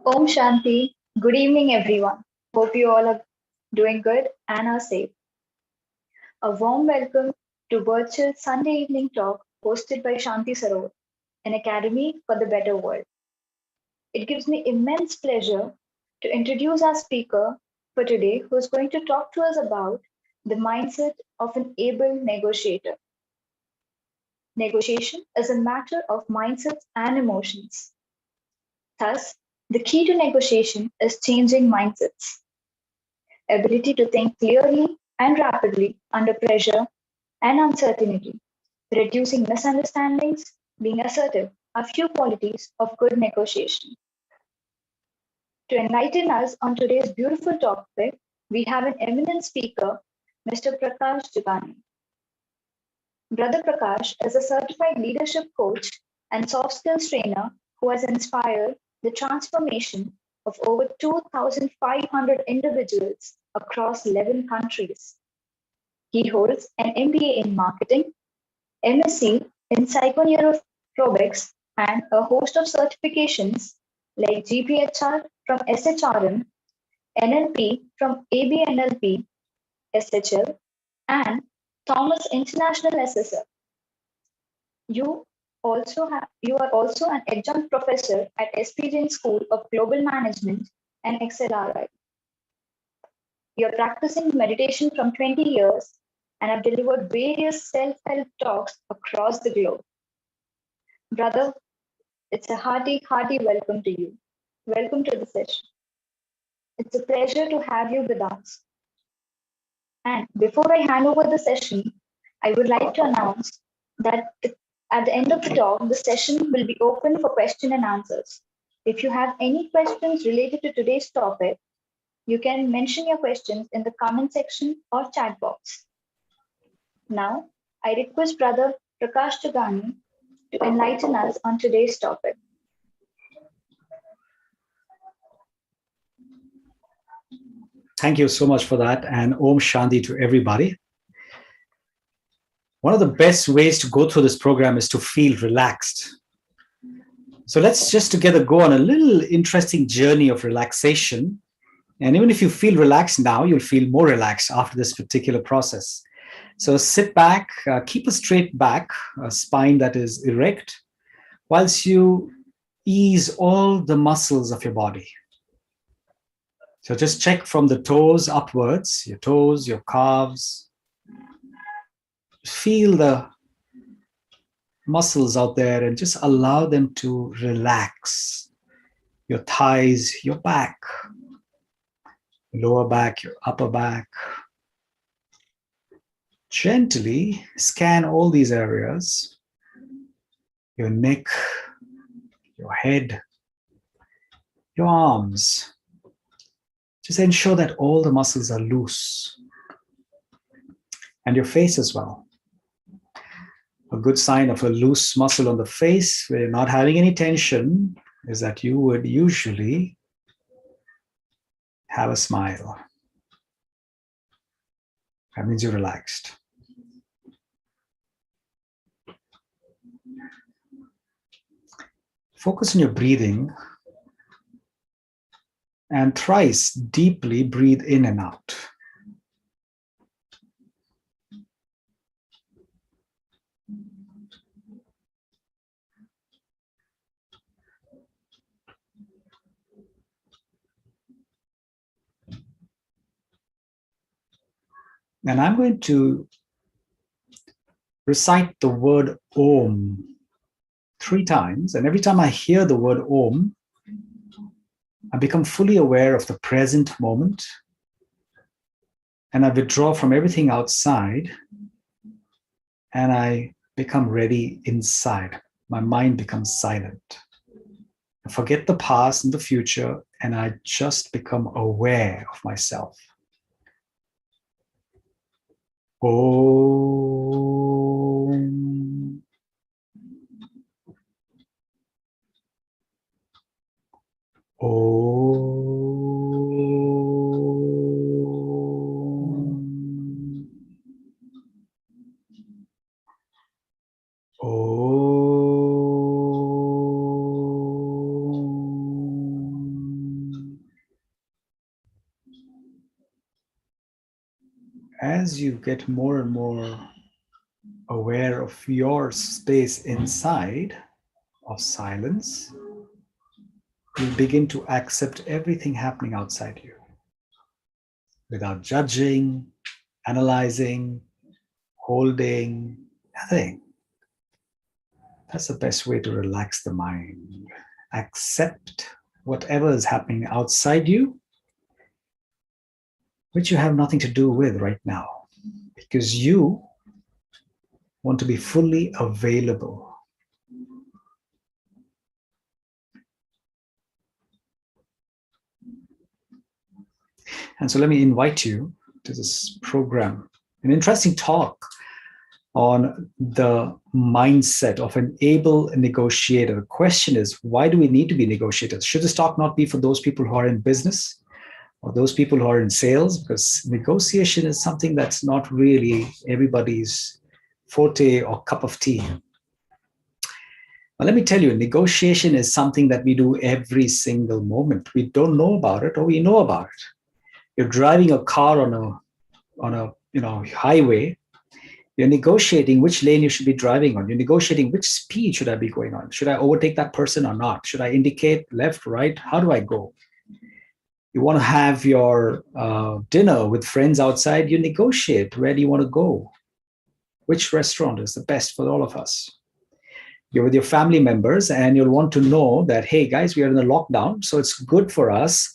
Om Shanti. Good evening, everyone. Hope you all are doing good and are safe. A warm welcome to virtual Sunday evening talk hosted by Shanti Saror, an academy for the better world. It gives me immense pleasure to introduce our speaker for today, who is going to talk to us about the mindset of an able negotiator. Negotiation is a matter of mindsets and emotions. Thus, the key to negotiation is changing mindsets. Ability to think clearly and rapidly under pressure and uncertainty, reducing misunderstandings, being assertive are few qualities of good negotiation. To enlighten us on today's beautiful topic, we have an eminent speaker, Mr. Prakash Jagani. Brother Prakash is a certified leadership coach and soft skills trainer who has inspired the transformation of over 2,500 individuals across 11 countries. He holds an MBA in marketing, MSc in psychoneuroprobics, and a host of certifications like GPHR from SHRM, NLP from ABNLP, SHL, and Thomas International SSL. You are also an adjunct professor at SP Jain School of Global Management and XLRI. You're practicing meditation from 20 years and have delivered various self-help talks across the globe. Brother, it's a hearty welcome to you. Welcome to the session. It's a pleasure to have you with us. And before I hand over the session, I would like to announce that at the end of the talk, the session will be open for question and answers. If you have any questions related to today's topic, you can mention your questions in the comment section or chat box. Now, I request Brother Prakash Jagani to enlighten us on today's topic. Thank you so much for that, and Om Shanti to everybody. One of the best ways to go through this program is to feel relaxed. So let's just together go on a little interesting journey of relaxation. And even if you feel relaxed now, you'll feel more relaxed after this particular process. So sit back, keep a straight back, a spine that is erect, whilst you ease all the muscles of your body. So just check from the toes upwards, your toes, your calves. Feel the muscles out there and just allow them to relax. Your thighs, your back, lower back, your upper back. Gently scan all these areas, your neck, your head, your arms. Just ensure that all the muscles are loose. And your face as well. A good sign of a loose muscle on the face where you're not having any tension is that you would usually have a smile. That means you're relaxed. Focus on your breathing and thrice deeply breathe in and out. And I'm going to recite the word Om 3 times. And every time I hear the word Om, I become fully aware of the present moment. And I withdraw from everything outside. And I become ready inside. My mind becomes silent. I forget the past and the future, and I just become aware of myself. Om. Om. As you get more and more aware of your space inside of silence, you begin to accept everything happening outside you without judging, analyzing, holding, nothing. That's the best way to relax the mind. Accept whatever is happening outside you, which you have nothing to do with right now, because you want to be fully available. And so let me invite you to this program, an interesting talk on the mindset of an able negotiator. The question is, why do we need to be negotiators? Should this talk not be for those people who are in business or those people who are in sales? Because negotiation is something that's not really everybody's forte or cup of tea. Well, let me tell you, negotiation is something that we do every single moment. We don't know about it, or we know about it. You're driving a car on a highway. You're negotiating which lane you should be driving on. You're negotiating which speed should I be going on. Should I overtake that person or not? Should I indicate left, right? How do I go? You want to have your dinner with friends outside. You negotiate. Where do you want to go? Which restaurant is the best for all of us? You're with your family members and you'll want to know that, hey, guys, we are in a lockdown. So it's good for us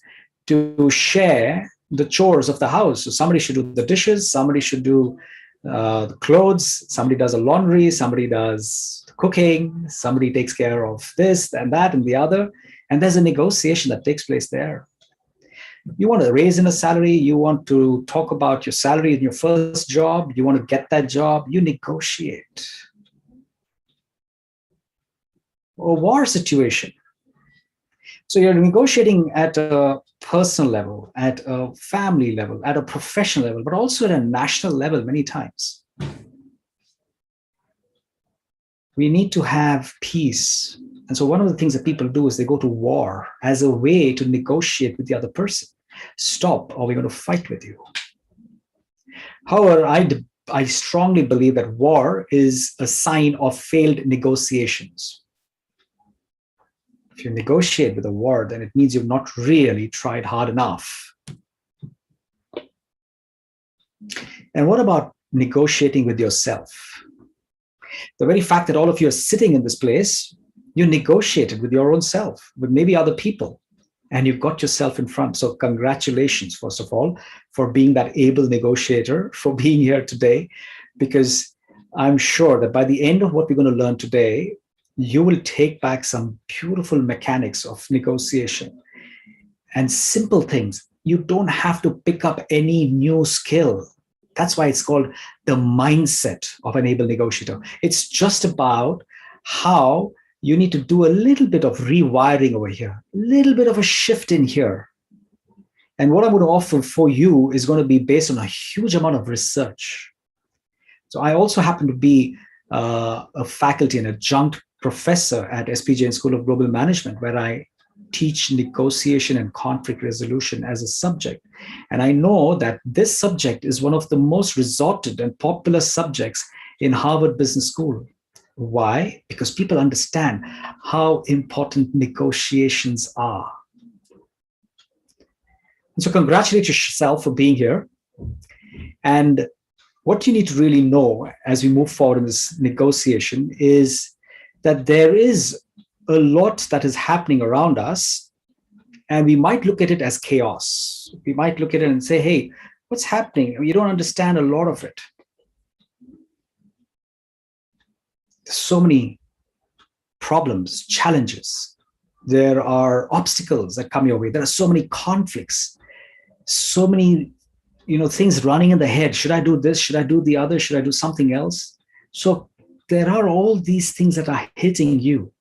to share the chores of the house. So somebody should do the dishes. Somebody should do the clothes, somebody does the laundry, somebody does the cooking, somebody takes care of this and that and the other. And there's a negotiation that takes place there. You want to raise in a salary, you want to talk about your salary in your first job, you want to get that job, you negotiate. A war situation. So you're negotiating at a personal level, at a family level, at a professional level, but also at a national level many times. We need to have peace. And so one of the things that people do is they go to war as a way to negotiate with the other person. Stop, or we're going to fight with you. However, I strongly believe that war is a sign of failed negotiations. If you negotiate with a war, then it means you've not really tried hard enough. And what about negotiating with yourself? The very fact that all of you are sitting in this place, you negotiated with your own self, with maybe other people, and you've got yourself in front. So congratulations, first of all, for being that able negotiator, for being here today, because I'm sure that by the end of what we're going to learn today, you will take back some beautiful mechanics of negotiation and simple things. You don't have to pick up any new skill. That's why it's called the mindset of an able negotiator. It's just about how you need to do a little bit of rewiring over here, a little bit of a shift in here. And what I'm going to offer for you is going to be based on a huge amount of research. So I also happen to be a faculty and adjunct professor at SPJN School of Global Management, where I teach negotiation and conflict resolution as a subject. And I know that this subject is one of the most resorted and popular subjects in Harvard Business School. Why? Because people understand how important negotiations are. And so congratulate yourself for being here. And what you need to really know as we move forward in this negotiation is that there is a lot that is happening around us, and we might look at it as chaos. We might look at it and say, hey, what's happening? You don't understand a lot of it. There's so many problems, challenges. There are obstacles that come your way. There are so many conflicts, so many things running in the head. Should I do this? Should I do the other? Should I do something else? So there are all these things that are hitting you.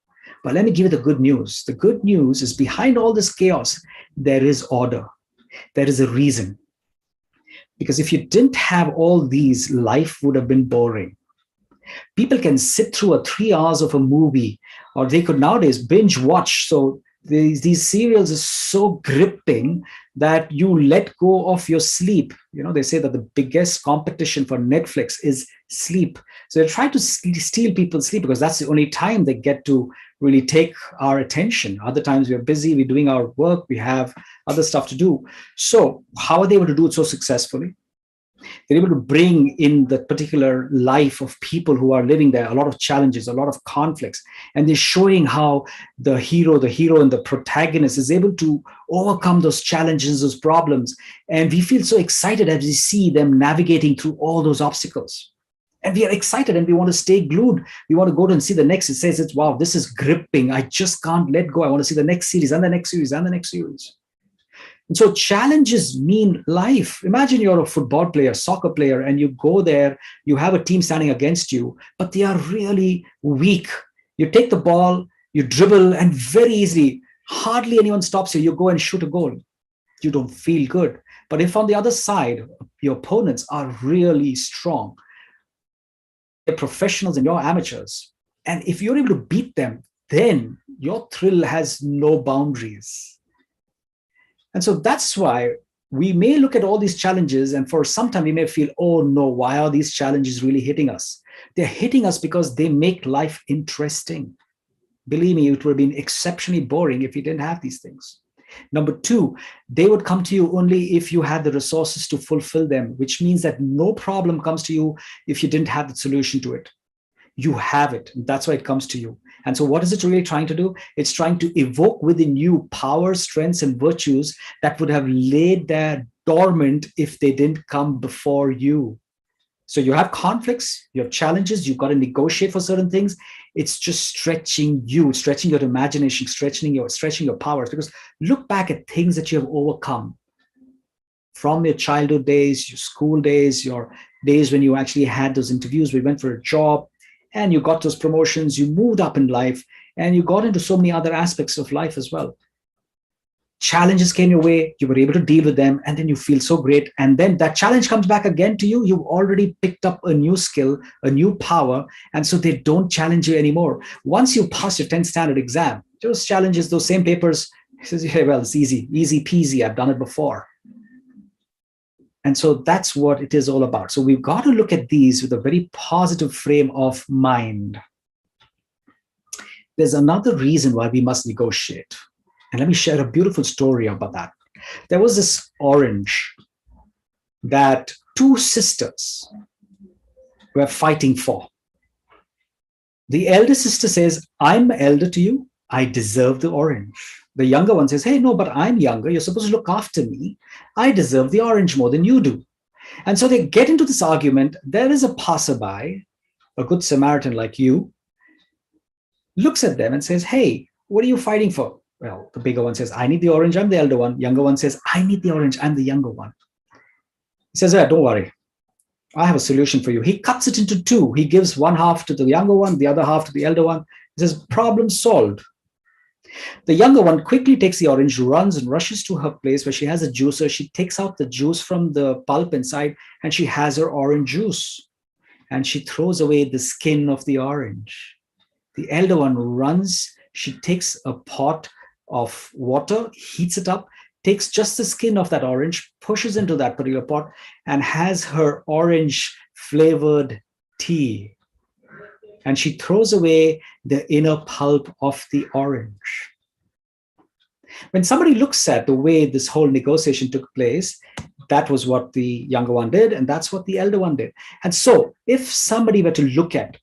But let me give you the good news. The good news is behind all this chaos, there is order. There is a reason. Because if you didn't have all these, life would have been boring. People can sit through a 3 hours of a movie, or they could nowadays binge watch. So these serials are so gripping that you let go of your sleep. They say that the biggest competition for Netflix is sleep. So they try to steal people's sleep because that's the only time they get to really take our attention. Other times we're busy, we're doing our work, we have other stuff to do. So how are they able to do it so successfully? They're able to bring in the particular life of people who are living there, a lot of challenges, a lot of conflicts. And they're showing how the hero and the protagonist is able to overcome those challenges, those problems. And we feel so excited as we see them navigating through all those obstacles. And we are excited and we want to stay glued. We want to go to and see the next. It says, wow, this is gripping. I just can't let go. I want to see the next series and the next series and the next series. And so challenges mean life. Imagine you're a football player, soccer player, and you go there, you have a team standing against you, but they are really weak. You take the ball, you dribble, and very easily, hardly anyone stops you. You go and shoot a goal. You don't feel good. But if on the other side, your opponents are really strong, they're professionals and you're amateurs, and if you're able to beat them, then your thrill has no boundaries. And so that's why we may look at all these challenges, and for some time we may feel, oh no, why are these challenges really hitting us? They're hitting us because they make life interesting. Believe me, it would have been exceptionally boring if you didn't have these things. Number two, they would come to you only if you had the resources to fulfill them, which means that no problem comes to you if you didn't have the solution to it. You have it. That's why it comes to you. And so what is it really trying to do? It's trying to evoke within you power, strengths, and virtues that would have laid there dormant if they didn't come before you. So you have conflicts, you have challenges, you've got to negotiate for certain things. It's just stretching you, stretching your imagination, stretching your powers. Because look back at things that you have overcome from your childhood days, your school days, your days when you actually had those interviews, we went for a job, and you got those promotions, you moved up in life, and you got into so many other aspects of life as well. Challenges came your way, you were able to deal with them, and then you feel so great. And then that challenge comes back again to you. You've already picked up a new skill, a new power, and so they don't challenge you anymore. Once you pass your 10th standard exam, those challenges, those same papers, he says, yeah, well, it's easy peasy, I've done it before. And so that's what it is all about. So we've got to look at these with a very positive frame of mind. There's another reason why we must negotiate. And let me share a beautiful story about that. There was this orange that two sisters were fighting for. The elder sister says, I'm elder to you. I deserve the orange. The younger one says, hey, no, but I'm younger. You're supposed to look after me. I deserve the orange more than you do. And so they get into this argument. There is a passerby, a good Samaritan like you, looks at them and says, hey, what are you fighting for? Well, the bigger one says, I need the orange. I'm the elder one. Younger one says, I need the orange. I'm the younger one. He says, yeah, don't worry. I have a solution for you. He cuts it into two. He gives one half to the younger one, the other half to the elder one. He says, problem solved. The younger one quickly takes the orange, runs and rushes to her place where she has a juicer. She takes out the juice from the pulp inside, and she has her orange juice. And she throws away the skin of the orange. The elder one runs. She takes a pot of water, heats it up, takes just the skin of that orange, pushes into that particular pot, and has her orange flavored tea. And she throws away the inner pulp of the orange. When somebody looks at the way this whole negotiation took place, that was what the younger one did, and that's what the elder one did. And so if somebody were to look at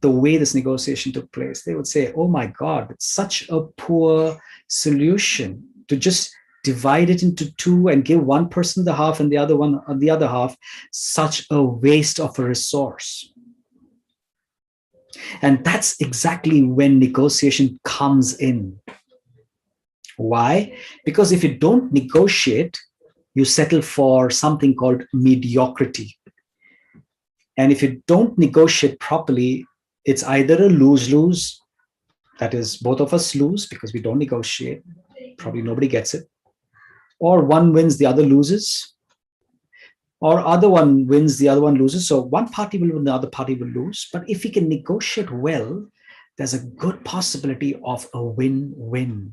the way this negotiation took place, they would say, oh my God, it's such a poor solution to just divide it into two and give one person the half and the other one the other half. Such a waste of a resource. And that's exactly when negotiation comes in. Why? Because if you don't negotiate, you settle for something called mediocrity. And if you don't negotiate properly, it's either a lose-lose, that is, both of us lose because we don't negotiate, probably nobody gets it, or one wins, the other loses. or other one wins, the other one loses. So one party will win, the other party will lose. But if we can negotiate well, there's a good possibility of a win-win.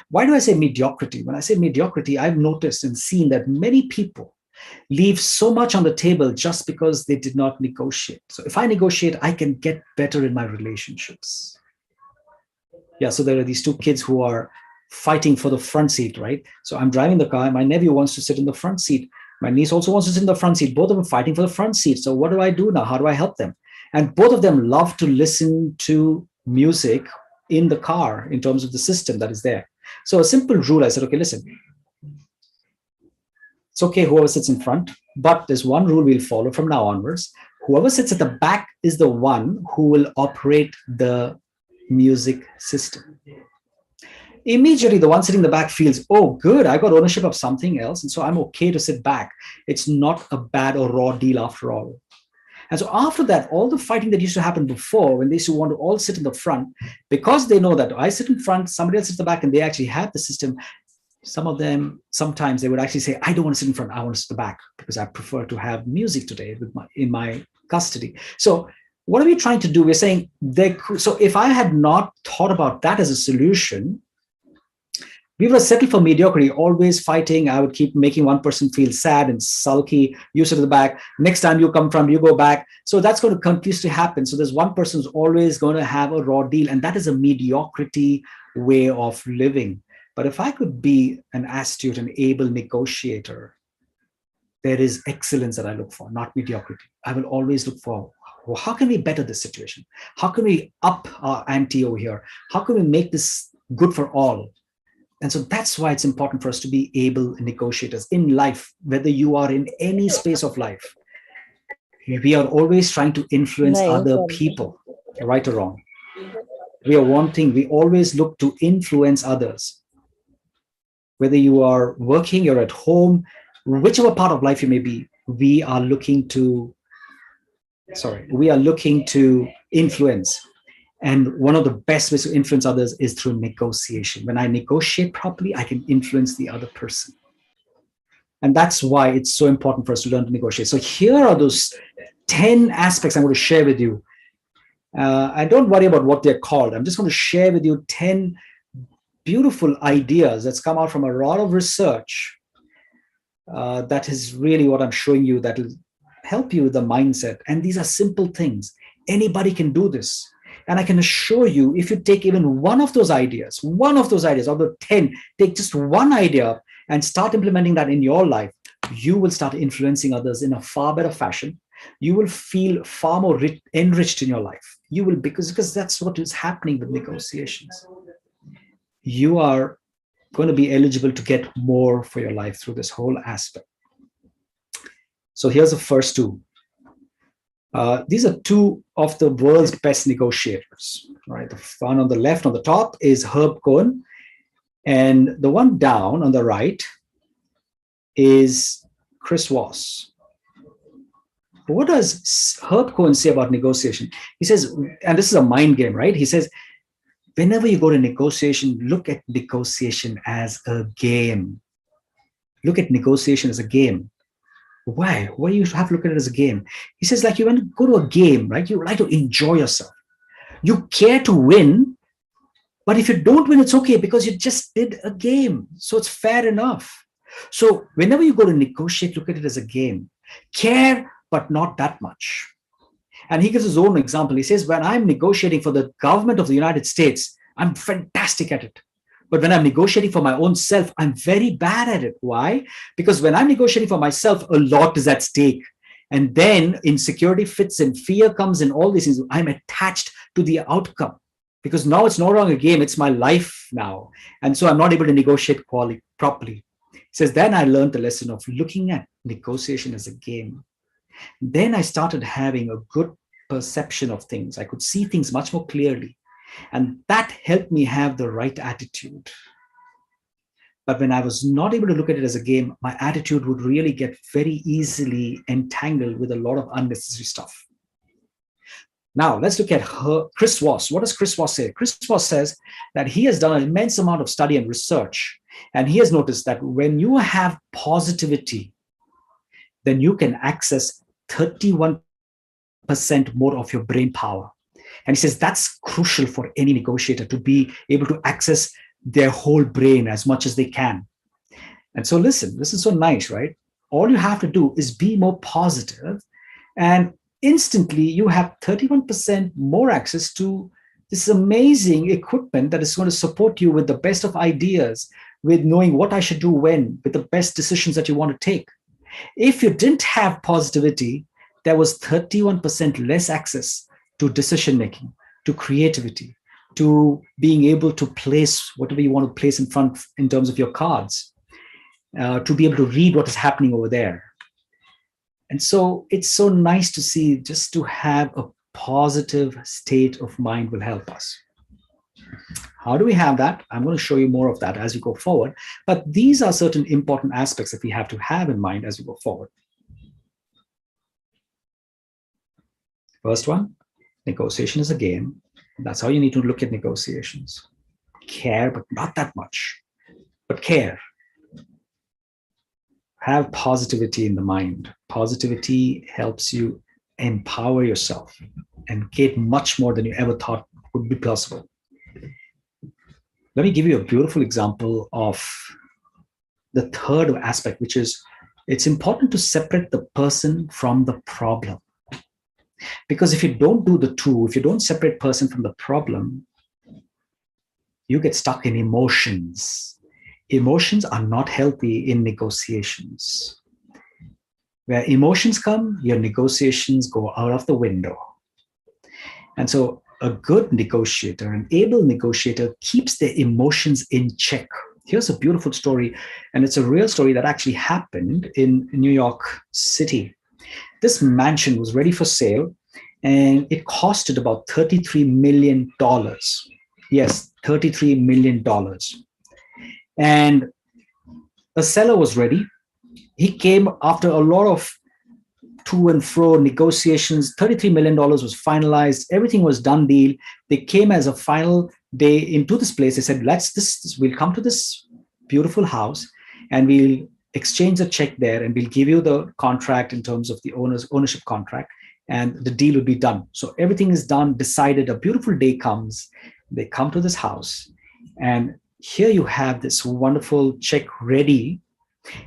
Why do I say mediocrity? When I say mediocrity, I've noticed and seen that many people leave so much on the table just because they did not negotiate. So if I negotiate, I can get better in my relationships. Yeah, so there are these two kids who are fighting for the front seat, right? So I'm driving the car, and my nephew wants to sit in the front seat. My niece also wants to sit in the front seat. Both of them fighting for the front seat. So what do I do now? How do I help them? And both of them love to listen to music in the car in terms of the system that is there. So a simple rule, I said, okay, listen, it's okay whoever sits in front, but there's one rule we'll follow from now onwards. Whoever sits at the back is the one who will operate the music system. Immediately, the one sitting in the back feels, oh, good, I got ownership of something else, and so I'm okay to sit back. It's not a bad or raw deal after all. And so after that, all the fighting that used to happen before, when they used to want to all sit in the front, because they know that I sit in front, somebody else sits in the back, and they actually have the system, some of them, sometimes they would actually say, I don't want to sit in front, I want to sit in the back, because I prefer to have music today in my custody. So what are we trying to do? We're saying, so if I had not thought about that as a solution, we would have settled for mediocrity, always fighting. I would keep making one person feel sad and sulky. You sit at the back. Next time you come from, you go back. So that's going to continuously happen. So there's one person who's always going to have a raw deal. And that is a mediocrity way of living. But if I could be an astute and able negotiator, there is excellence that I look for, not mediocrity. I will always look for, well, how can we better this situation? How can we up our ante over here? How can we make this good for all? And so that's why it's important for us to be able negotiators in life, whether you are in any space of life. We are always trying to influence other people, right or wrong. We always look to influence others. Whether you are working, you're at home, whichever part of life you may be, we are looking to influence. And one of the best ways to influence others is through negotiation. When I negotiate properly, I can influence the other person. And that's why it's so important for us to learn to negotiate. So here are those 10 aspects I'm going to share with you. And don't worry about what they're called. I'm just going to share with you 10 beautiful ideas that's come out from a lot of research. That is really what I'm showing you that will help you with the mindset. And these are simple things. Anybody can do this. And I can assure you, if you take even one of those ideas, out of the 10, take just one idea and start implementing that in your life, you will start influencing others in a far better fashion. You will feel far more enriched in your life. You will, because that's what is happening with negotiations. You are going to be eligible to get more for your life through this whole aspect. So here's the first two. These are two of the world's best negotiators, right? The one on the left, on the top, is Herb Cohen, and the one down on the right is Chris Voss. What does Herb Cohen say about negotiation? He says, and this is a mind game, right? He says, whenever you go to negotiation, look at negotiation as a game. Look at negotiation as a game. Why? Why do you have to look at it as a game? He says, like, you want to go to a game, right? You like to enjoy yourself. You care to win, but if you don't win, it's okay because you just did a game. So it's fair enough. So whenever you go to negotiate, look at it as a game. Care, but not that much. And he gives his own example. He says, when I'm negotiating for the government of the United States, I'm fantastic at it. But when I'm negotiating for my own self, I'm very bad at it. Why? Because when I'm negotiating for myself, a lot is at stake. And then insecurity fits in, fear comes in, all these things. I'm attached to the outcome because now it's no longer a game, it's my life now. And so I'm not able to negotiate properly. He says, then I learned the lesson of looking at negotiation as a game. Then I started having a good perception of things. I could see things much more clearly. And that helped me have the right attitude. But when I was not able to look at it as a game, my attitude would really get very easily entangled with a lot of unnecessary stuff. Now, let's look at Chris Voss. What does Chris Voss say? Chris Voss says that he has done an immense amount of study and research. And he has noticed that when you have positivity, then you can access 31% more of your brain power. And he says that's crucial for any negotiator to be able to access their whole brain as much as they can. And so listen, this is so nice, right? All you have to do is be more positive, and instantly you have 31% more access to this amazing equipment that is going to support you with the best of ideas, with knowing what I should do when, with the best decisions that you want to take. If you didn't have positivity, there was 31% less access to decision making, to creativity, to being able to place whatever you want to place in front in terms of your cards, to be able to read what is happening over there. And so it's so nice to see, just to have a positive state of mind will help us. How do we have that? I'm going to show you more of that as we go forward. But these are certain important aspects that we have to have in mind as we go forward. First one, negotiation is a game. That's how you need to look at negotiations. Care, but not that much. But care. Have positivity in the mind. Positivity helps you empower yourself and get much more than you ever thought would be possible. Let me give you a beautiful example of the third aspect, which is it's important to separate the person from the problem. Because if you don't do the two, if you don't separate person from the problem, you get stuck in emotions. Emotions are not healthy in negotiations. Where emotions come, your negotiations go out of the window. And so a good negotiator, an able negotiator, keeps their emotions in check. Here's a beautiful story, and it's a real story that actually happened in New York City. This mansion was ready for sale, and it costed about $33 million. Yes, $33 million. And a seller was ready. He came after a lot of to and fro negotiations. $33 million was finalized. Everything was done deal. They came as a final day into this place. They said, we'll come to this beautiful house and we'll exchange the check there and we'll give you the contract in terms of the ownership contract, and the deal will be done. So everything is done, decided. A beautiful day comes. They come to this house, and here you have this wonderful check ready,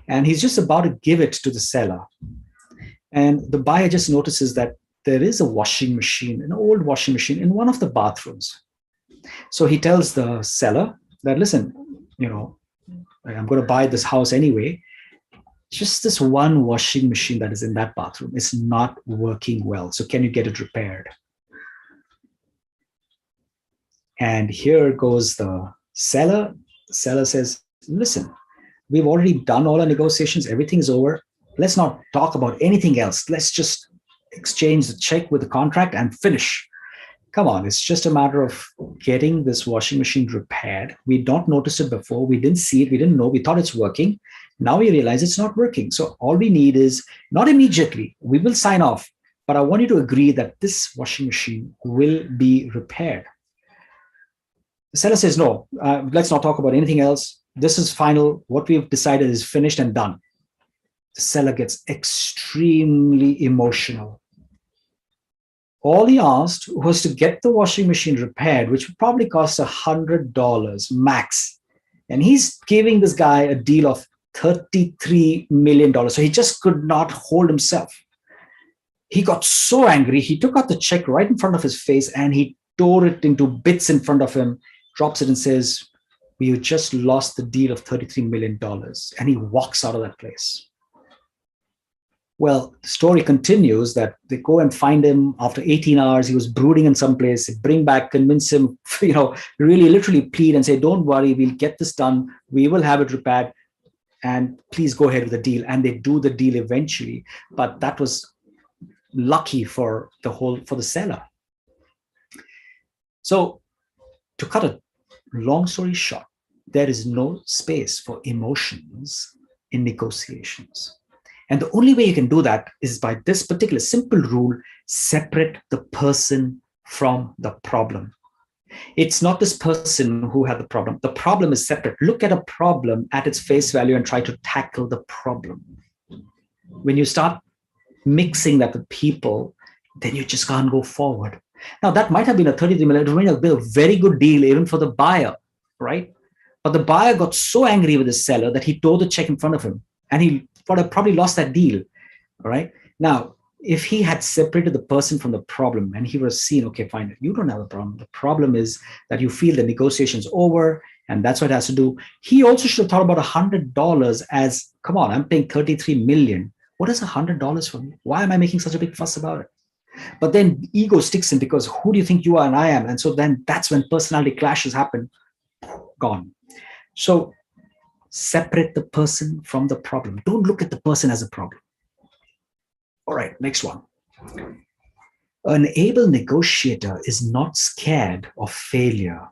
and he's just about to give it to the seller. And the buyer just notices that there is a washing machine, an old washing machine in one of the bathrooms. So he tells the seller that, listen, I'm going to buy this house anyway. Just this one washing machine that is in that bathroom is not working well. So can you get it repaired? And here goes the seller. The seller says, listen, we've already done all our negotiations. Everything's over. Let's not talk about anything else. Let's just exchange the check with the contract and finish. Come on, it's just a matter of getting this washing machine repaired. We don't notice it before. We didn't see it. We didn't know. We thought it's working. Now we realize it's not working. So all we need is, not immediately, we will sign off, but I want you to agree that this washing machine will be repaired. The seller says, no, let's not talk about anything else. This is final. What we've decided is finished and done. The seller gets extremely emotional. All he asked was to get the washing machine repaired, which would probably cost $100 max. And he's giving this guy a deal of $33 million. So he just could not hold himself. He got so angry. He took out the check right in front of his face and he tore it into bits in front of him, drops it and says, we just lost the deal of $33 million. And he walks out of that place. Well, the story continues that they go and find him after 18 hours. He was brooding in some place. They bring back, convince him, really literally plead and say, don't worry, we'll get this done. We will have it repaired. And please go ahead with the deal. And they do the deal eventually. But that was lucky for the seller. So to cut a long story short, there is no space for emotions in negotiations. And the only way you can do that is by this particular simple rule: separate the person from the problem. It's not this person who had the problem. The problem is separate. Look at a problem at its face value and try to tackle the problem. When you start mixing that with people, then you just can't go forward. Now, that might have been a 33 million, it might have been a very good deal even for the buyer, right? But the buyer got so angry with the seller that he tore the check in front of him, and he probably lost that deal, all right? Now, if he had separated the person from the problem and he was seen, okay, fine, you don't have a problem. The problem is that you feel the negotiation's over, and that's what it has to do. He also should have thought about $100 as, come on, I'm paying 33 million. What is $100 for me? Why am I making such a big fuss about it? But then ego sticks in, because who do you think you are and I am? And so then that's when personality clashes happen. Gone. So separate the person from the problem. Don't look at the person as a problem. All right, next one. An able negotiator is not scared of failure.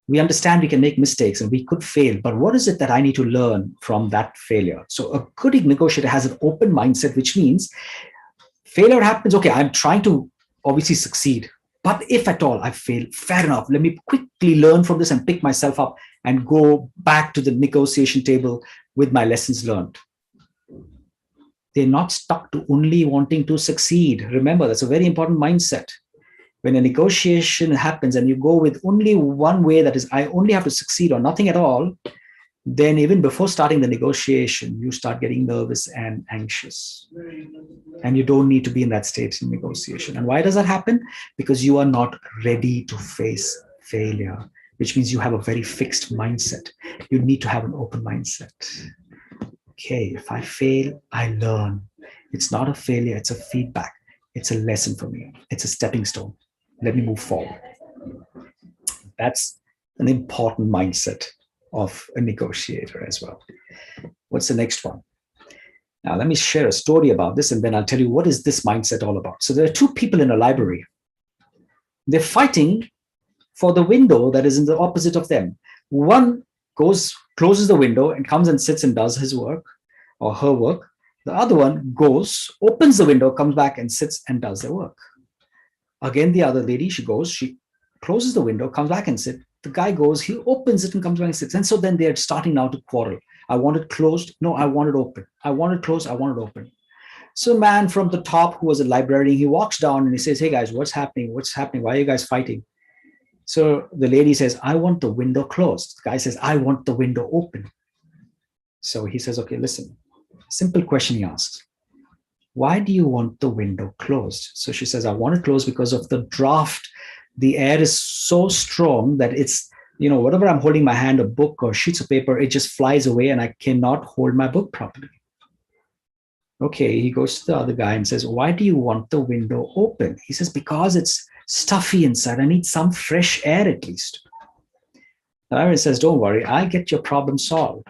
We understand we can make mistakes and we could fail, but what is it that I need to learn from that failure? So a good negotiator has an open mindset, which means failure happens. Okay, I'm trying to obviously succeed, but if at all I fail, fair enough. Let me quickly learn from this and pick myself up and go back to the negotiation table with my lessons learned. They're not stuck to only wanting to succeed. Remember, that's a very important mindset. When a negotiation happens and you go with only one way, that is, I only have to succeed or nothing at all, then even before starting the negotiation, you start getting nervous and anxious. And you don't need to be in that state in negotiation. And why does that happen? Because you are not ready to face failure, which means you have a very fixed mindset. You need to have an open mindset. Okay, if I fail, I learn. It's not a failure, it's a feedback. It's a lesson for me. It's a stepping stone. Let me move forward. That's an important mindset of a negotiator as well. What's the next one? Now, let me share a story about this, and then I'll tell you what is this mindset all about. So there are two people in a library. They're fighting for the window that is in the opposite of them. One closes the window and comes and sits and does his work or her work. The other one goes, opens the window, comes back and sits and does their work. Again, the other lady, she closes the window, comes back and sits. The guy goes, he opens it and comes back and sits. And so then they're starting now to quarrel. I want it closed. No, I want it open. I want it closed. I want it open. So a man from the top who was a librarian, he walks down and he says, hey guys, what's happening? What's happening? Why are you guys fighting? So the lady says, I want the window closed. The guy says, I want the window open. So he says, okay, listen, simple question he asks. Why do you want the window closed? So she says, I want it closed because of the draft. The air is so strong that it's, whatever I'm holding my hand, a book or sheets of paper, it just flies away and I cannot hold my book properly. Okay, he goes to the other guy and says, why do you want the window open? He says, because it's stuffy inside. I need some fresh air at least. The librarian says, don't worry, I'll get your problem solved.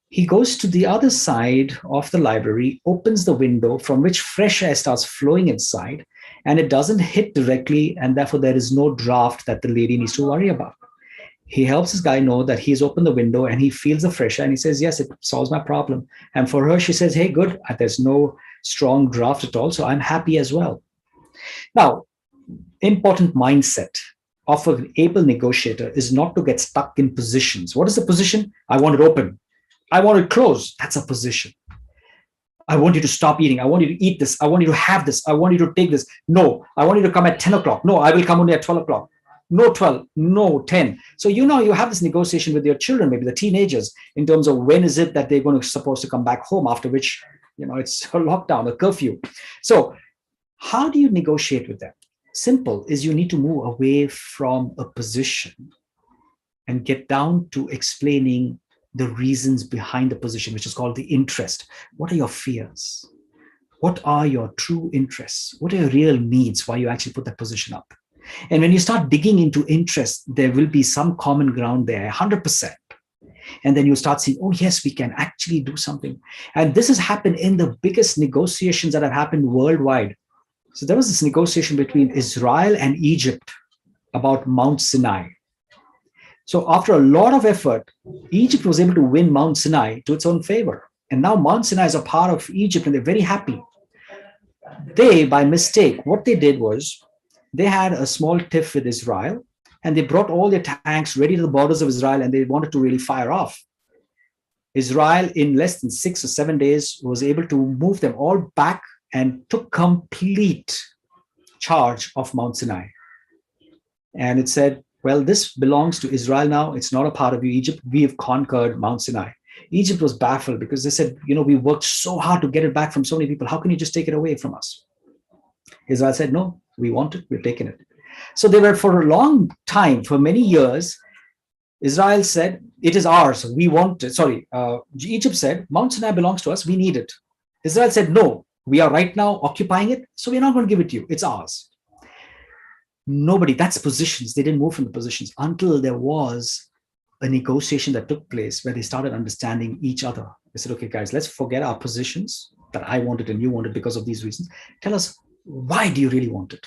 He goes to the other side of the library, opens the window from which fresh air starts flowing inside, and it doesn't hit directly, and therefore there is no draft that the lady needs to worry about. He helps this guy know that he's opened the window and he feels the fresh air and he says, yes, it solves my problem. And for her, she says, hey, good, there's no strong draft at all, so I'm happy as well. Now, important mindset of an able negotiator is not to get stuck in positions. What is the position? I want it open. I want it closed. That's a position. I want you to stop eating. I want you to eat this. I want you to have this. I want you to take this. No, I want you to come at 10 o'clock. No, I will come only at 12 o'clock. No 12, no 10. So, you have this negotiation with your children, maybe the teenagers, in terms of when is it that they're supposed to come back home, after which, it's a lockdown, a curfew. So how do you negotiate with them? Simple is you need to move away from a position and get down to explaining the reasons behind the position, which is called the interest. What are your fears? What are your true interests? What are your real needs? Why you actually put that position up? And when you start digging into interest, there will be some common ground there, 100%. And then you start seeing, oh, yes, we can actually do something. And this has happened in the biggest negotiations that have happened worldwide. So there was this negotiation between Israel and Egypt about Mount Sinai. So after a lot of effort, Egypt was able to win Mount Sinai to its own favor. And now Mount Sinai is a part of Egypt and they're very happy. They, by mistake, what they did was they had a small tiff with Israel and they brought all their tanks ready to the borders of Israel and they wanted to really fire off. Israel, in less than 6 or 7 days, was able to move them all back and took complete charge of Mount Sinai. And it said, well, this belongs to Israel now. It's not a part of you, Egypt. We have conquered Mount Sinai. Egypt was baffled because they said, we worked so hard to get it back from so many people. How can you just take it away from us? Israel said, no, we want it. We've taken it. So they were, for a long time, for many years, Israel said, it is ours. We want it. Egypt said, Mount Sinai belongs to us. We need it. Israel said, no, we are right now occupying it. So we're not going to give it to you. It's ours. Nobody, that's positions. They didn't move from the positions until there was a negotiation that took place where they started understanding each other. They said, okay, guys, let's forget our positions that I wanted and you wanted because of these reasons. Tell us, why do you really want it?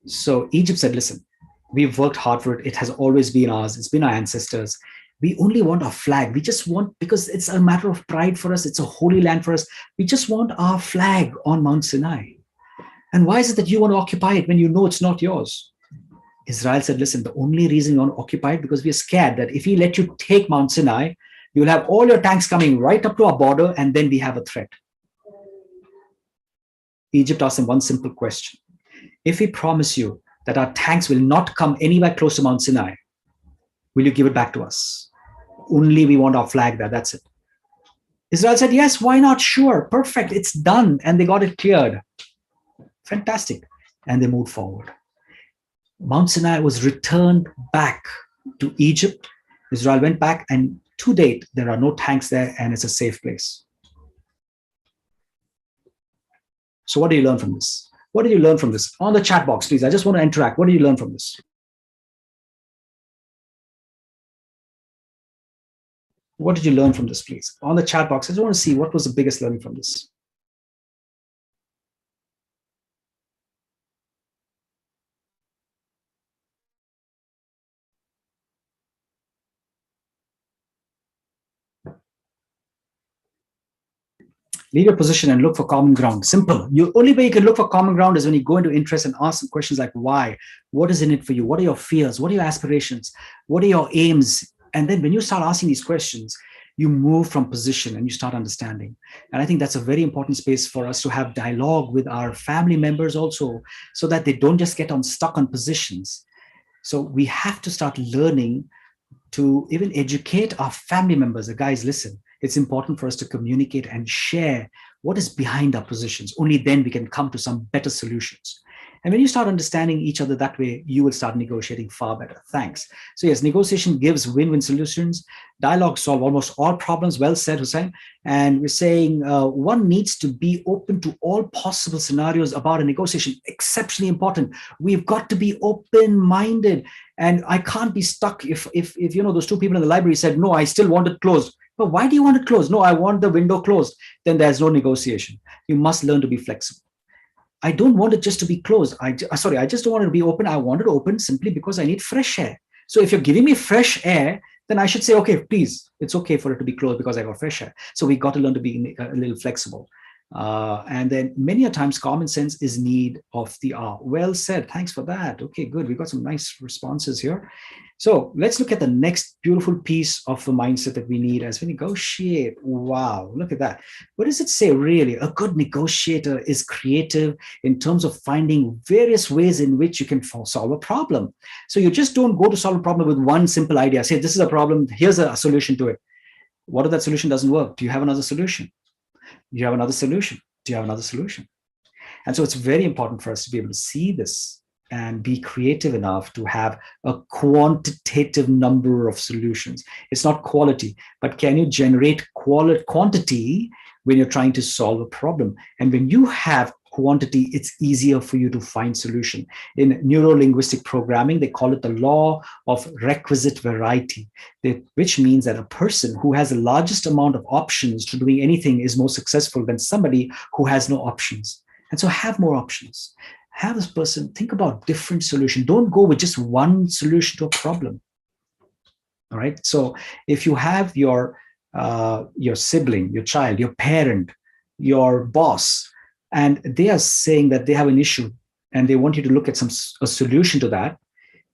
So Egypt said, listen, we've worked hard for it. It has always been ours. It's been our ancestors. We only want our flag. We just want, because it's a matter of pride for us. It's a holy land for us. We just want our flag on Mount Sinai. And why is it that you want to occupy it when you know it's not yours? Israel said, listen, the only reason you want to occupy it because we're scared that if we let you take Mount Sinai, you'll have all your tanks coming right up to our border, and then we have a threat. Egypt asked them one simple question. If we promise you that our tanks will not come anywhere close to Mount Sinai, will you give it back to us? Only we want our flag there, that's it. Israel said, yes, why not? Sure, perfect, it's done. And they got it cleared. Fantastic. And they moved forward. Mount Sinai was returned back to Egypt. Israel went back, and to date, there are no tanks there, and it's a safe place. So what do you learn from this? What did you learn from this? On the chat box, please. I just want to interact. What did you learn from this? What did you learn from this, please? On the chat box, I just want to see what was the biggest learning from this. Leave your position and look for common ground. Simple. The only way you can look for common ground is when you go into interest and ask some questions like why? What is in it for you? What are your fears? What are your aspirations? What are your aims? And then when you start asking these questions, you move from position and you start understanding. And I think that's a very important space for us to have dialogue with our family members also, so that they don't just get stuck on positions. So we have to start learning to even educate our family members. Guys, listen, it's important for us to communicate and share what is behind our positions. Only then we can come to some better solutions. And when you start understanding each other that way, you will start negotiating far better. Thanks. So yes, negotiation gives win-win solutions. Dialogue solve almost all problems. Well said, Hussain. And we're saying one needs to be open to all possible scenarios about a negotiation. Exceptionally important. We've got to be open-minded. And I can't be stuck if those two people in the library said, no, I still want it closed. But why do you want it closed? No, I want the window closed. Then there's no negotiation. You must learn to be flexible. I don't want it just to be closed. I just don't want it to be open. I want it open simply because I need fresh air. So if you're giving me fresh air, then I should say, okay, please, it's okay for it to be closed because I got fresh air. So we got to learn to be a little flexible. And then many a times common sense is need of the hour. Well said. Thanks for that. Okay, good. We got some nice responses here. So let's look at the next beautiful piece of the mindset that we need as we negotiate. Wow, look at that. What does it say really? A good negotiator is creative in terms of finding various ways in which you can solve a problem. So you just don't go to solve a problem with one simple idea. Say, this is a problem. Here's a solution to it. What if that solution doesn't work? Do you have another solution? Do you have another solution? Do you have another solution? And so it's very important for us to be able to see this and be creative enough to have a quantitative number of solutions. It's not quality, but can you generate quantity when you're trying to solve a problem? And when you have quantity, it's easier for you to find solution. In neuro-linguistic programming, they call it the law of requisite variety, which means that a person who has the largest amount of options to doing anything is more successful than somebody who has no options. And so have more options. Have this person think about different solutions. Don't go with just one solution to a problem. All right. So if you have your sibling, your child, your parent, your boss, and they are saying that they have an issue and they want you to look at a solution to that,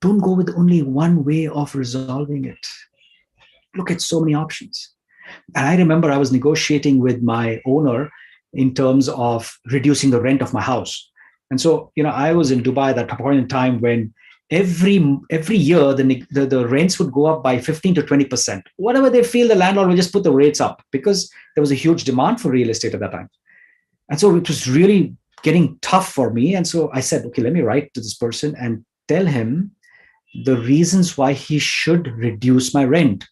don't go with only one way of resolving it. Look at so many options. And I remember I was negotiating with my owner in terms of reducing the rent of my house. And so, I was in Dubai at that point in time when every year the rents would go up by 15 to 20%. Whatever they feel, the landlord will just put the rates up because there was a huge demand for real estate at that time. And so it was really getting tough for me. And so I said, okay, let me write to this person and tell him the reasons why he should reduce my rent.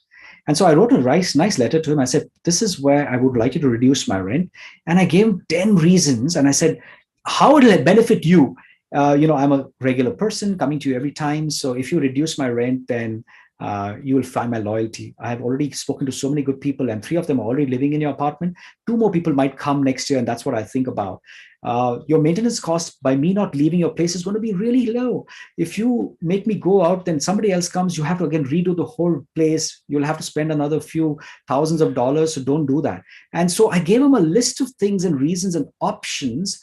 And so I wrote a nice letter to him. I said, this is where I would like you to reduce my rent. And I gave him 10 reasons. And I said, how will it benefit you? I'm a regular person coming to you every time. So if you reduce my rent, then you will find my loyalty. I have already spoken to so many good people, and 3 of them are already living in your apartment. 2 more people might come next year, and that's what I think about. Your maintenance cost by me not leaving your place is going to be really low. If you make me go out, then somebody else comes, you have to again redo the whole place. You'll have to spend another few thousands of dollars, so don't do that. And so I gave him a list of things and reasons and options,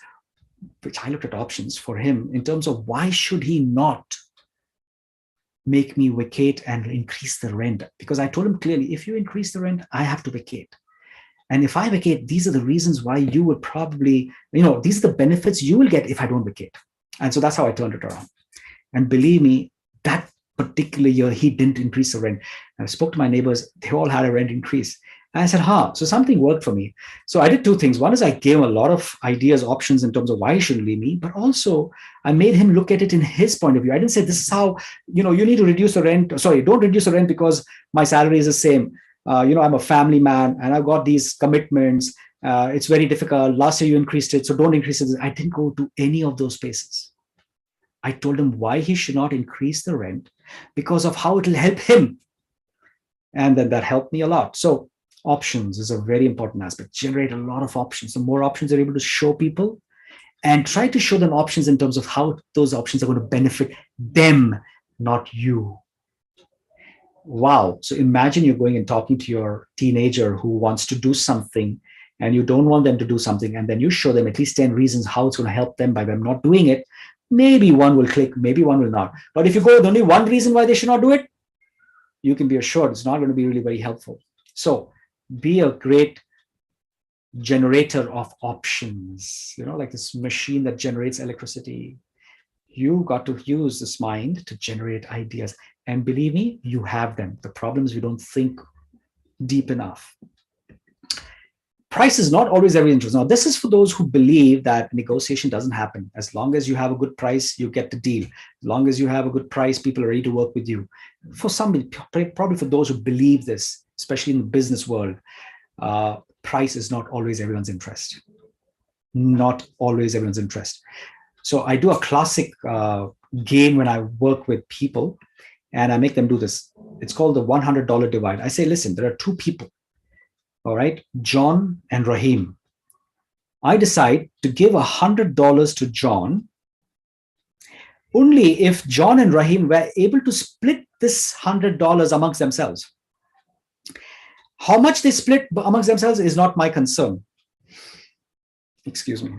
which I looked at options for him in terms of why should he not make me vacate and increase the rent. Because I told him clearly, if you increase the rent, I have to vacate. And if I vacate, these are the reasons why you will probably, these are the benefits you will get if I don't vacate. And so that's how I turned it around. And believe me, that particular year, he didn't increase the rent. And I spoke to my neighbors, they all had a rent increase. And I said, so something worked for me. So I did 2 things. One is I gave him a lot of ideas, options in terms of why he should leave me, but also I made him look at it in his point of view. I didn't say, this is how, you need to reduce the rent. Sorry, don't reduce the rent because my salary is the same. I'm a family man and I've got these commitments. It's very difficult. Last year you increased it, so don't increase it. I didn't go to any of those places. I told him why he should not increase the rent because of how it will help him. And then that helped me a lot. So options is a very important aspect. Generate a lot of options. The more options you're able to show people, and try to show them options in terms of how those options are going to benefit them, not you. Wow. So imagine you're going and talking to your teenager who wants to do something and you don't want them to do something. And then you show them at least 10 reasons how it's going to help them by them not doing it. Maybe one will click, maybe one will not. But if you go with only one reason why they should not do it, you can be assured it's not going to be really very helpful. So be a great generator of options, like this machine that generates electricity. You got to use this mind to generate ideas. And believe me, you have them. The problem is we don't think deep enough. Price is not always every interest. Now, this is for those who believe that negotiation doesn't happen. As long as you have a good price, you get the deal. As long as you have a good price, people are ready to work with you. For somebody, probably for those who believe this, especially in the business world, price is not always everyone's interest. Not always everyone's interest. So I do a classic game when I work with people, and I make them do this. It's called the $100 divide. I say, listen, there are 2 people. All right, John and Rahim. I decide to give $100 to John only if John and Rahim were able to split this $100 amongst themselves. How much they split amongst themselves is not my concern. Excuse me.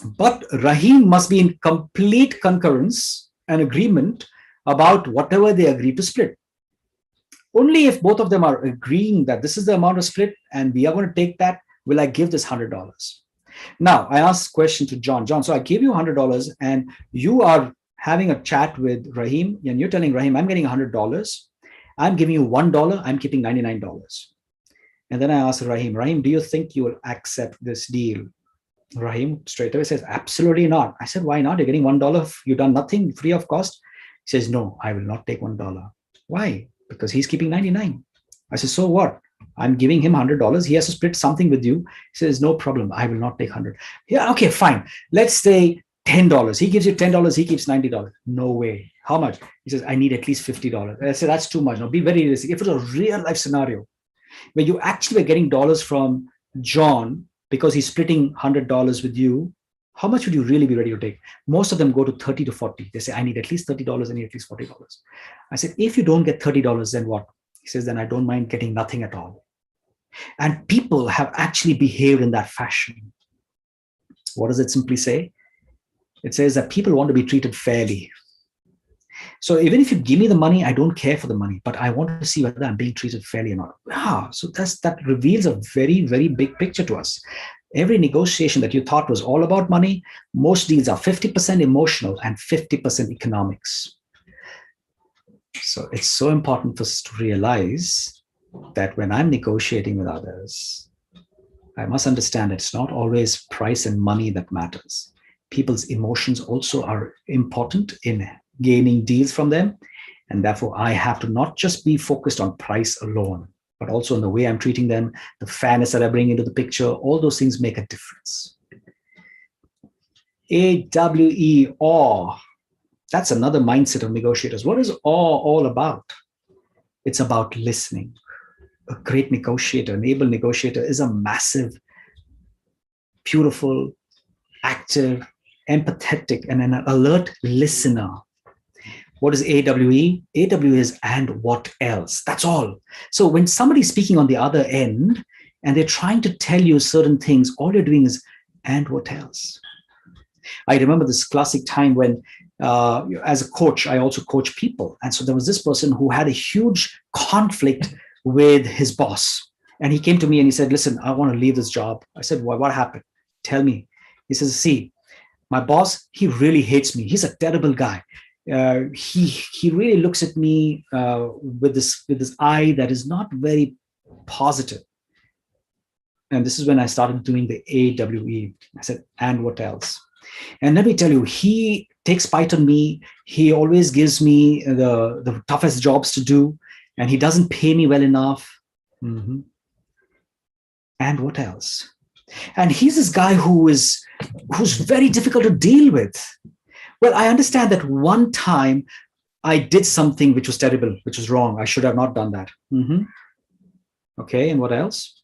But Rahim must be in complete concurrence and agreement about whatever they agree to split. Only if both of them are agreeing that this is the amount of split and we are going to take that, will I give this $100. Now, I asked a question to John. John, so I gave you $100 and you are having a chat with Rahim and you're telling Rahim, I'm getting $100. I'm giving you $1. I'm keeping $99. And then I asked Rahim, do you think you will accept this deal? Rahim straight away says, absolutely not. I said, why not? You're getting $1. You've done nothing free of cost. He says, no, I will not take $1. Why? Because he's keeping 99. I said, so what? I'm giving him $100. He has to split something with you. He says, no problem. I will not take 100. Yeah, okay, fine. Let's say $10. He gives you $10. He keeps $90. No way. How much? He says, I need at least $50. I said, that's too much. Now, be very realistic. If it's a real life scenario where you actually are getting dollars from John because he's splitting $100 with you, how much would you really be ready to take? Most of them go to 30 to 40. They say, I need at least $30. I need at least $40. I said, if you don't get $30, then what? He says, then I don't mind getting nothing at all. And people have actually behaved in that fashion. What does it simply say? It says that people want to be treated fairly. So even if you give me the money, I don't care for the money, but I want to see whether I'm being treated fairly or not. So that reveals a very, very big picture to us. Every negotiation that you thought was all about money, most deals are 50% emotional and 50% economics. So it's so important for us to realize that when I'm negotiating with others, I must understand it's not always price and money that matters. People's emotions also are important in gaining deals from them. And therefore, I have to not just be focused on price alone, but also on the way I'm treating them, the fairness that I bring into the picture. All those things make a difference. AWE, awe. That's another mindset of negotiators. What is awe all about? It's about listening. A great negotiator, an able negotiator, is a massive, beautiful, active, empathetic, and an alert listener. What is AWE? AWE is and what else? That's all. So when somebody's speaking on the other end and they're trying to tell you certain things, all you're doing is and what else? I remember this classic time when, as a coach, I also coach people. And so there was this person who had a huge conflict with his boss. And he came to me and he said, listen, I want to leave this job. I said, what happened? Tell me. He says, see, my boss, he really hates me. He's a terrible guy. He really looks at me with this eye that is not very positive. And this is when I started doing the AWE. I said, and what else? And let me tell you, he takes spite on me. He always gives me the toughest jobs to do, and he doesn't pay me well enough. Mm-hmm. And what else? And he's this guy who's very difficult to deal with. Well, I understand that one time I did something which was terrible, which was wrong. I should have not done that. Mm-hmm. Okay, and what else?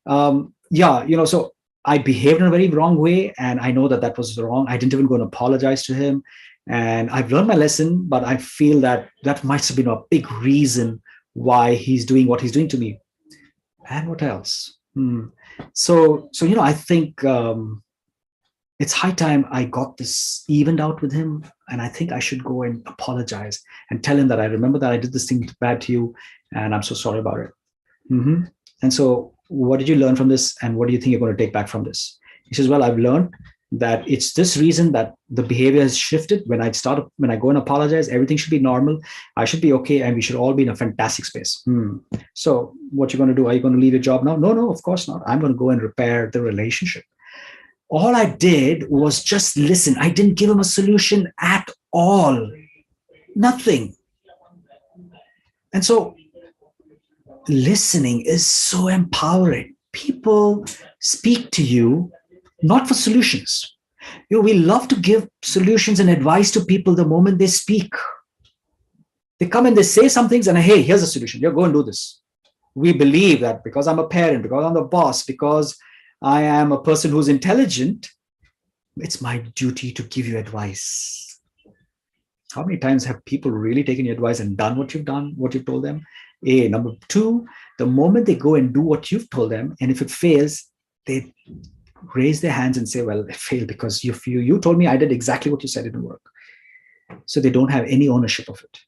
So I behaved in a very wrong way, and I know that was wrong. I didn't even go and apologize to him. And I've learned my lesson, but I feel that might have been a big reason why he's doing what he's doing to me. And what else? So I think it's high time I got this evened out with him, and I think I should go and apologize and tell him that I remember that I did this thing bad to you, and I'm so sorry about it. Mm-hmm. And so, what did you learn from this, and what do you think you're going to take back from this? He says, well, I've learned that it's this reason that the behavior has shifted. When I go and apologize, everything should be normal. I should be okay, and we should all be in a fantastic space. So what you're going to do? Are you going to leave your job now? No, of course not. I'm going to go and repair the relationship. All I did was just listen. I didn't give him a solution at all. Nothing. And so listening is so empowering. People speak to you not for solutions. We love to give solutions and advice to people the moment they speak. They come and they say some things and, hey, here's a solution. You go and do this. We believe that because I'm a parent, because I'm the boss, because I am a person who's intelligent, it's my duty to give you advice. How many times have people really taken your advice and done what you've told them? Number two, the moment they go and do what you've told them, and if it fails, they raise their hands and say, well, it failed because you told me I did exactly what you said, it didn't work. So they don't have any ownership of it.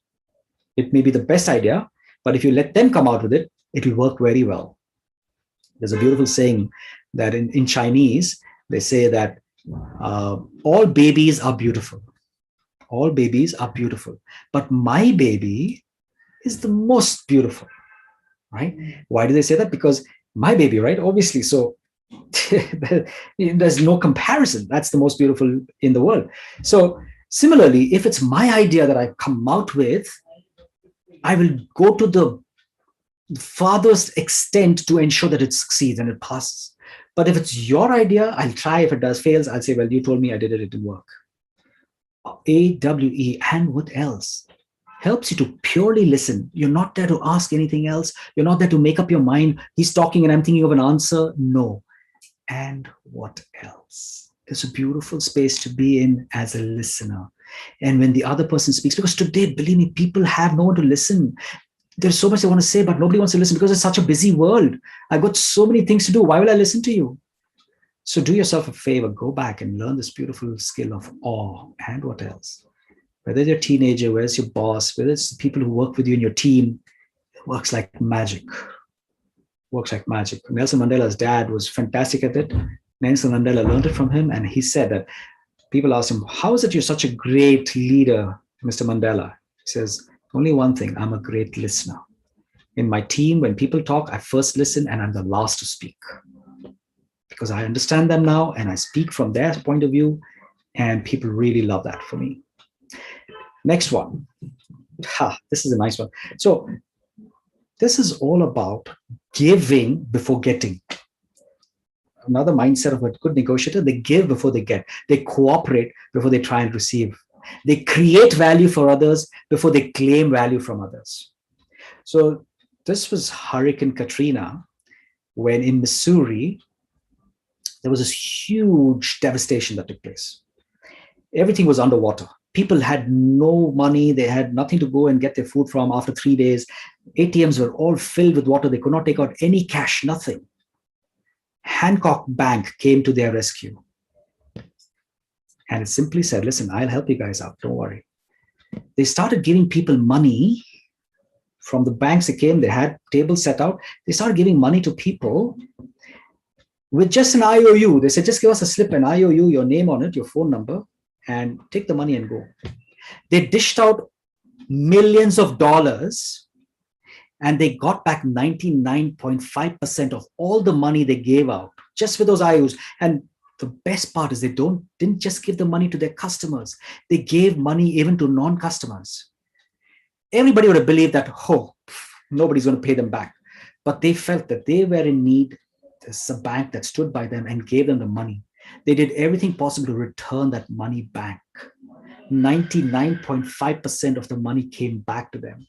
It may be the best idea, but if you let them come out with it, it will work very well. There's a beautiful saying that in Chinese, they say that all babies are beautiful. All babies are beautiful. But my baby is the most beautiful, right? Why do they say that? Because my baby, right? Obviously. So there's no comparison. That's the most beautiful in the world. So similarly, if it's my idea that I come out with, I will go to the farthest extent to ensure that it succeeds and it passes. But if it's your idea, I'll try. If it fails, I'll say, well, you told me I did it, it didn't work. AWE, and what else? Helps you to purely listen. You're not there to ask anything else. You're not there to make up your mind. He's talking and I'm thinking of an answer. No. And what else? It's a beautiful space to be in as a listener. And when the other person speaks, because today, believe me, people have no one to listen. There's so much they want to say, but nobody wants to listen because it's such a busy world. I've got so many things to do. Why will I listen to you? So do yourself a favor, go back and learn this beautiful skill of awe. And what else? whether you're a teenager, whether it's your boss, whether it's the people who work with you in your team, it works like magic. Works like magic. Nelson Mandela's dad was fantastic at it. Nelson Mandela learned it from him, and he said that people asked him, how is it you're such a great leader, Mr. Mandela? He says, only one thing, I'm a great listener. In my team, when people talk, I first listen and I'm the last to speak because I understand them now and I speak from their point of view, and people really love that for me. Next one. This is a nice one. So this is all about giving before getting. Another mindset of a good negotiator, they give before they get. They cooperate before they try and receive. They create value for others before they claim value from others. So this was Hurricane Katrina, when in Missouri, there was this huge devastation that took place. Everything was underwater. People had no money. They had nothing to go and get their food from after 3 days. ATMs were all filled with water. They could not take out any cash, nothing. Hancock Bank came to their rescue. And it simply said, listen, I'll help you guys out. Don't worry. They started giving people money from the banks that came. They had tables set out. They started giving money to people with just an IOU. They said, just give us a slip, an IOU, your name on it, your phone number, and take the money and go. They dished out millions of dollars, and they got back 99.5% of all the money they gave out just with those IOUs. And the best part is they didn't just give the money to their customers. They gave money even to non-customers. Everybody would have believed that, nobody's going to pay them back. But they felt that they were in need. There's a bank that stood by them and gave them the money. They did everything possible to return that money back. 99.5% of the money came back to them.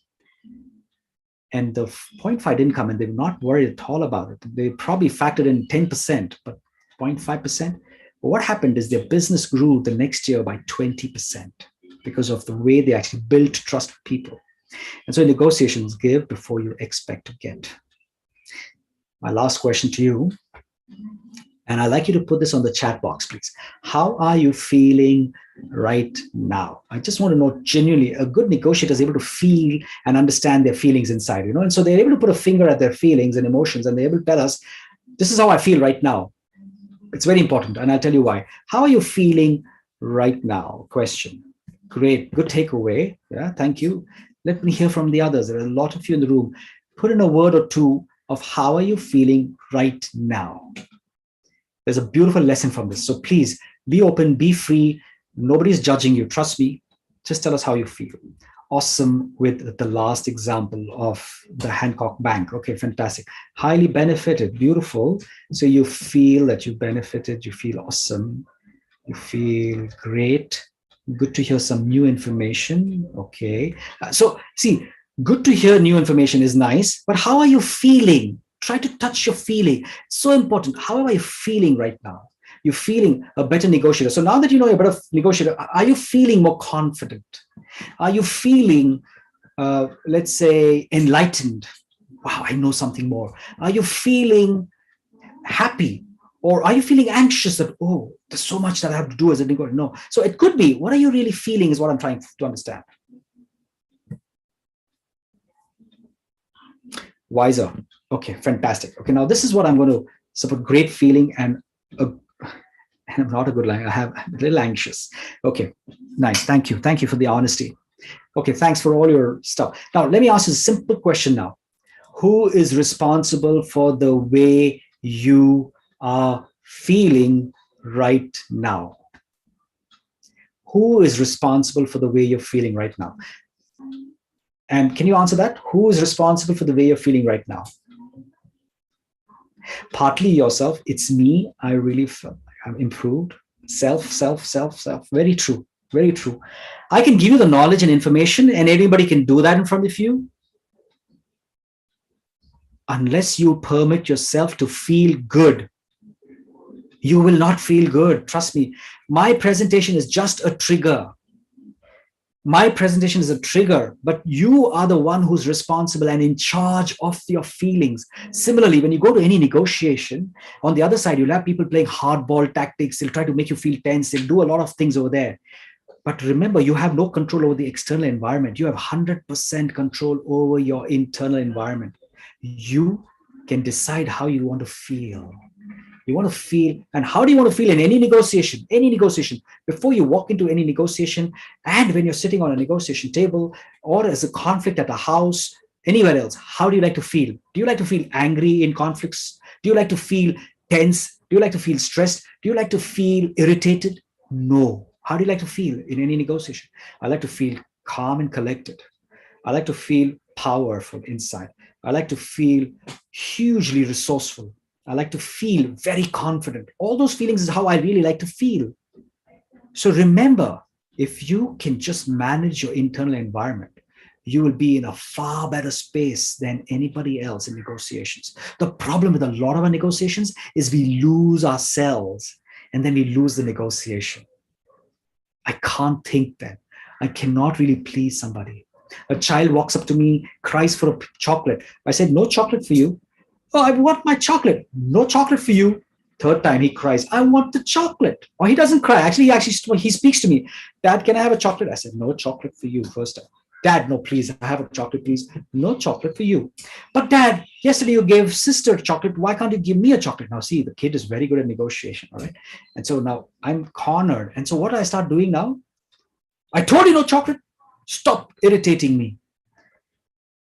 And the 0.5 didn't come, and they were not worried at all about it. They probably factored in 10%, but 0.5%. What happened is their business grew the next year by 20% because of the way they actually built trust with people. And so in negotiations, give before you expect to get. My last question to you, and I'd like you to put this on the chat box, please. How are you feeling right now? I just want to know genuinely, a good negotiator is able to feel and understand their feelings inside, and so they're able to put a finger at their feelings and emotions, and they're able to tell us, this is how I feel right now. It's very important, and I'll tell you why. How are you feeling right now? Question. Great, good takeaway. Yeah, thank you. Let me hear from the others. There are a lot of you in the room. Put in a word or two of how are you feeling right now. There's a beautiful lesson from this. So please be open, be free. Nobody's judging you. Trust me. Just tell us how you feel. Awesome with the last example of the Hancock Bank. Okay, fantastic. Highly benefited. Beautiful. So you feel that you benefited. You feel awesome. You feel great. Good to hear some new information. Okay. So see, good to hear new information is nice, but how are you feeling? Try to touch your feeling. It's so important. How are you feeling right now? You're feeling a better negotiator. So now that you know you're a better negotiator, are you feeling more confident? Are you feeling, let's say, enlightened? Wow, I know something more. Are you feeling happy? Or are you feeling anxious that, there's so much that I have to do as a negotiator? No. So it could be, what are you really feeling is what I'm trying to understand. Wiser. Okay, fantastic. Okay, now this is what I'm going to support. Great feeling and I'm not a good line. I'm a little anxious. Okay, nice. Thank you. Thank you for the honesty. Okay, thanks for all your stuff. Now, let me ask you a simple question now. Who is responsible for the way you are feeling right now? Who is responsible for the way you're feeling right now? And can you answer that? Who is responsible for the way you're feeling right now? Partly yourself. It's me. I really feel I'm improved. Self. Very true. Very true. I can give you the knowledge and information, and anybody can do that in front of you. Unless you permit yourself to feel good, you will not feel good. Trust me. My presentation is just a trigger. My presentation is a trigger, but you are the one who's responsible and in charge of your feelings. Similarly, when you go to any negotiation, on the other side, you'll have people playing hardball tactics. They'll try to make you feel tense. They'll do a lot of things over there. But remember, you have no control over the external environment. You have 100% control over your internal environment. You can decide how you want to feel. You want to feel, and how do you want to feel in any negotiation? Any negotiation. Before you walk into any negotiation, and when you're sitting on a negotiation table, or as a conflict at a house, anywhere else, how do you like to feel? Do you like to feel angry in conflicts? Do you like to feel tense? Do you like to feel stressed? Do you like to feel irritated? No. How do you like to feel in any negotiation? I like to feel calm and collected. I like to feel powerful inside. I like to feel hugely resourceful. I like to feel very confident. All those feelings is how I really like to feel. So remember, if you can just manage your internal environment, you will be in a far better space than anybody else in negotiations. The problem with a lot of our negotiations is we lose ourselves and then we lose the negotiation. I can't think then. I cannot really please somebody. A child walks up to me, cries for a chocolate. I said, no chocolate for you. Oh, I want my chocolate. No chocolate for you. Third time he cries, I want the chocolate. Or he doesn't cry. Actually, he speaks to me. Dad, can I have a chocolate? I said, no chocolate for you first time. Dad, no, please, I have a chocolate, please. No chocolate for you. But Dad, yesterday you gave sister chocolate. Why can't you give me a chocolate? Now, see, the kid is very good at negotiation, all right? And so now I'm cornered. And so what do I start doing now? I told you no chocolate. Stop irritating me.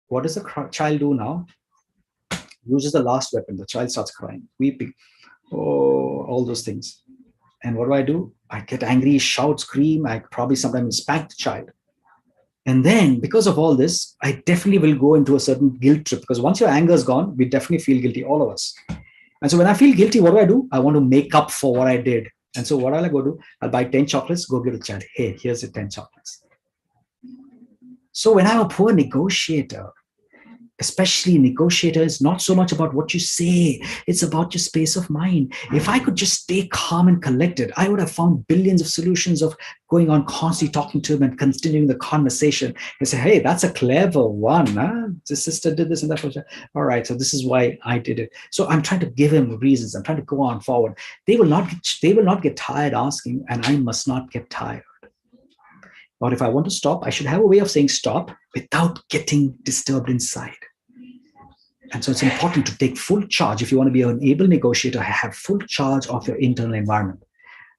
What does the child do now? Uses the last weapon. The child starts crying, weeping, oh, all those things. And what do? I get angry, shout, scream. I probably sometimes spank the child. And then because of all this, I definitely will go into a certain guilt trip, because once your anger is gone, we definitely feel guilty, all of us. And so when I feel guilty, what do? I want to make up for what I did. And so what I'll go do, I'll buy 10 chocolates, go give the child, hey, here's the 10 chocolates. So when I'm a poor negotiator, especially negotiator, is not so much about what you say, it's about your space of mind. If I could just stay calm and collected, I would have found billions of solutions of going on constantly talking to him and continuing the conversation and say, hey, that's a clever one, huh? The sister did this and that. All right, so this is why I did it. So I'm trying to give him reasons. I'm trying to go on forward. They will not get tired asking, and I must not get tired. Or if I want to stop, I should have a way of saying stop without getting disturbed inside. And so it's important to take full charge. If you want to be an able negotiator, have full charge of your internal environment,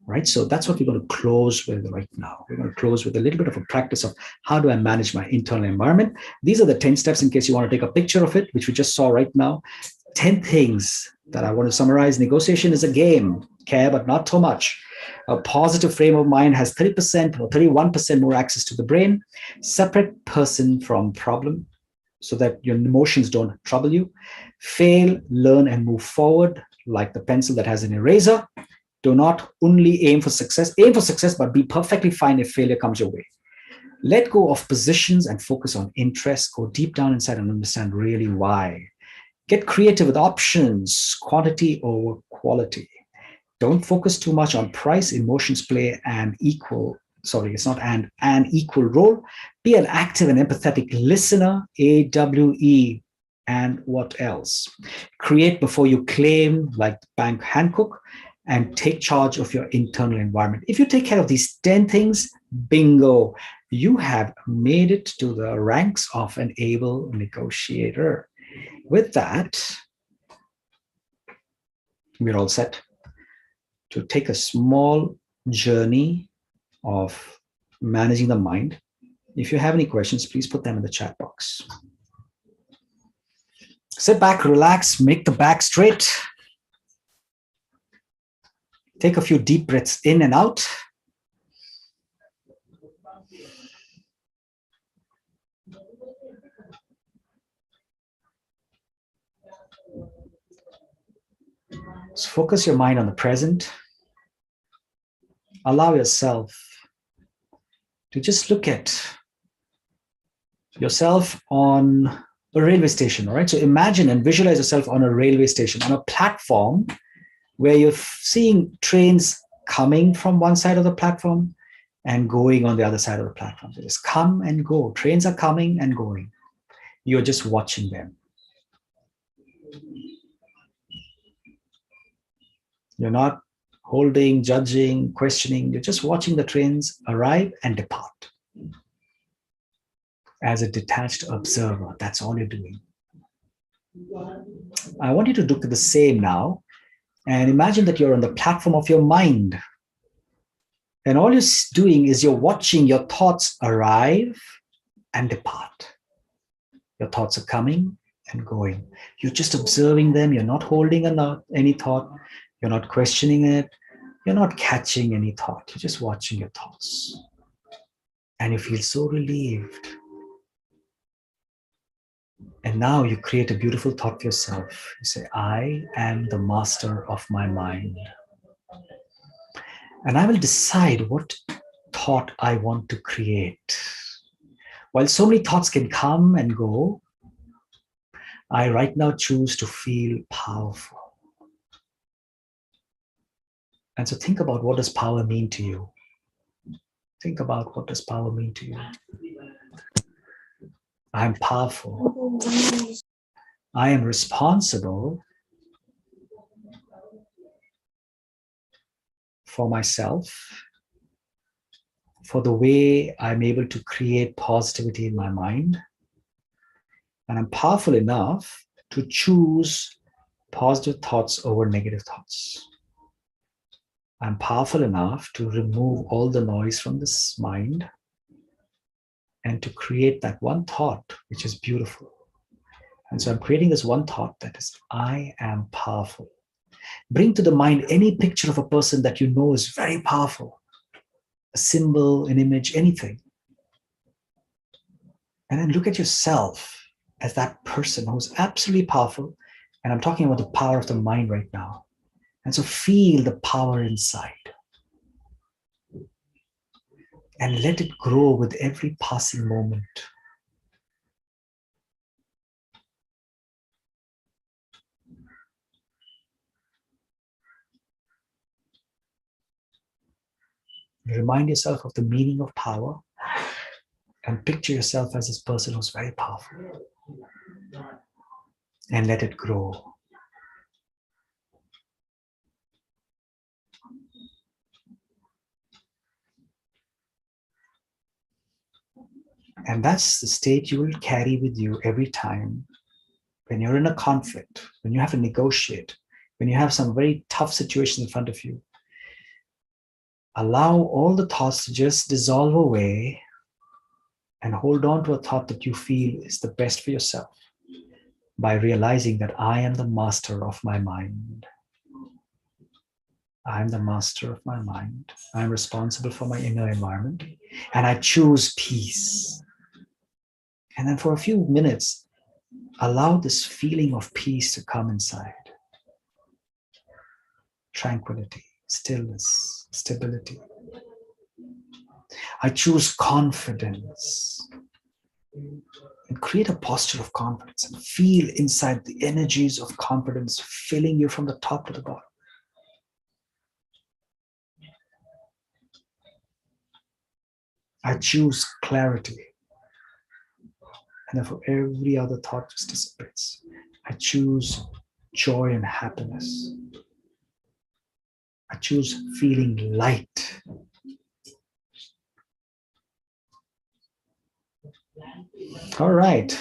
right? So that's what we're going to close with right now. We're going to close with a little bit of a practice of how do I manage my internal environment. These are the 10 steps in case you want to take a picture of it, which we just saw right now. 10 things that I want to summarize. Negotiation is a game. Care, but not so much. A positive frame of mind has 30% or 31% more access to the brain. Separate person from problem so that your emotions don't trouble you. Fail, learn, and move forward like the pencil that has an eraser. Do not only aim for success, but be perfectly fine if failure comes your way. Let go of positions and focus on interests. Go deep down inside and understand really why. Get creative with options, quantity over quality. Don't focus too much on price. Emotions play an equal role. Be an active and empathetic listener, AWE, and what else? Create before you claim, like Bank Hancock, and take charge of your internal environment. If you take care of these 10 things, bingo, you have made it to the ranks of an able negotiator. With that, we're all set to take a small journey of managing the mind. If you have any questions, please put them in the chat box. Sit back, relax, make the back straight. Take a few deep breaths in and out. So focus your mind on the present. Allow yourself to just look at yourself on a railway station, all right? So imagine and visualize yourself on a railway station, on a platform where you're seeing trains coming from one side of the platform and going on the other side of the platform. So just come and go. Trains are coming and going. You're just watching them. You're not holding, judging, questioning. You're just watching the trains arrive and depart. As a detached observer, that's all you're doing. I want you to do the same now and imagine that you're on the platform of your mind. And all you're doing is you're watching your thoughts arrive and depart. Your thoughts are coming and going. You're just observing them. You're not holding any thought. You're not questioning it. You're not catching any thought. You're just watching your thoughts. And you feel so relieved. And now you create a beautiful thought for yourself. You say, I am the master of my mind. And I will decide what thought I want to create. While so many thoughts can come and go, I right now choose to feel powerful. And so think about, what does power mean to you? Think about, what does power mean to you? I am powerful. I am responsible for myself, for the way I'm able to create positivity in my mind. And I'm powerful enough to choose positive thoughts over negative thoughts. I'm powerful enough to remove all the noise from this mind and to create that one thought, which is beautiful. And so I'm creating this one thought that is, I am powerful. Bring to the mind any picture of a person that you know is very powerful, a symbol, an image, anything. And then look at yourself as that person who's absolutely powerful. And I'm talking about the power of the mind right now. And so feel the power inside. And let it grow with every passing moment. Remind yourself of the meaning of power and picture yourself as this person who's very powerful. And let it grow. And that's the state you will carry with you every time when you're in a conflict, when you have to negotiate, when you have some very tough situations in front of you. Allow all the thoughts to just dissolve away and hold on to a thought that you feel is the best for yourself by realizing that I am the master of my mind. I am the master of my mind. I am responsible for my inner environment and I choose peace. And then for a few minutes, allow this feeling of peace to come inside. Tranquility, stillness, stability. I choose confidence. And create a posture of confidence and feel inside the energies of confidence filling you from the top to the bottom. I choose clarity. And therefore every other thought just dissipates. I choose joy and happiness. I choose feeling light. All right.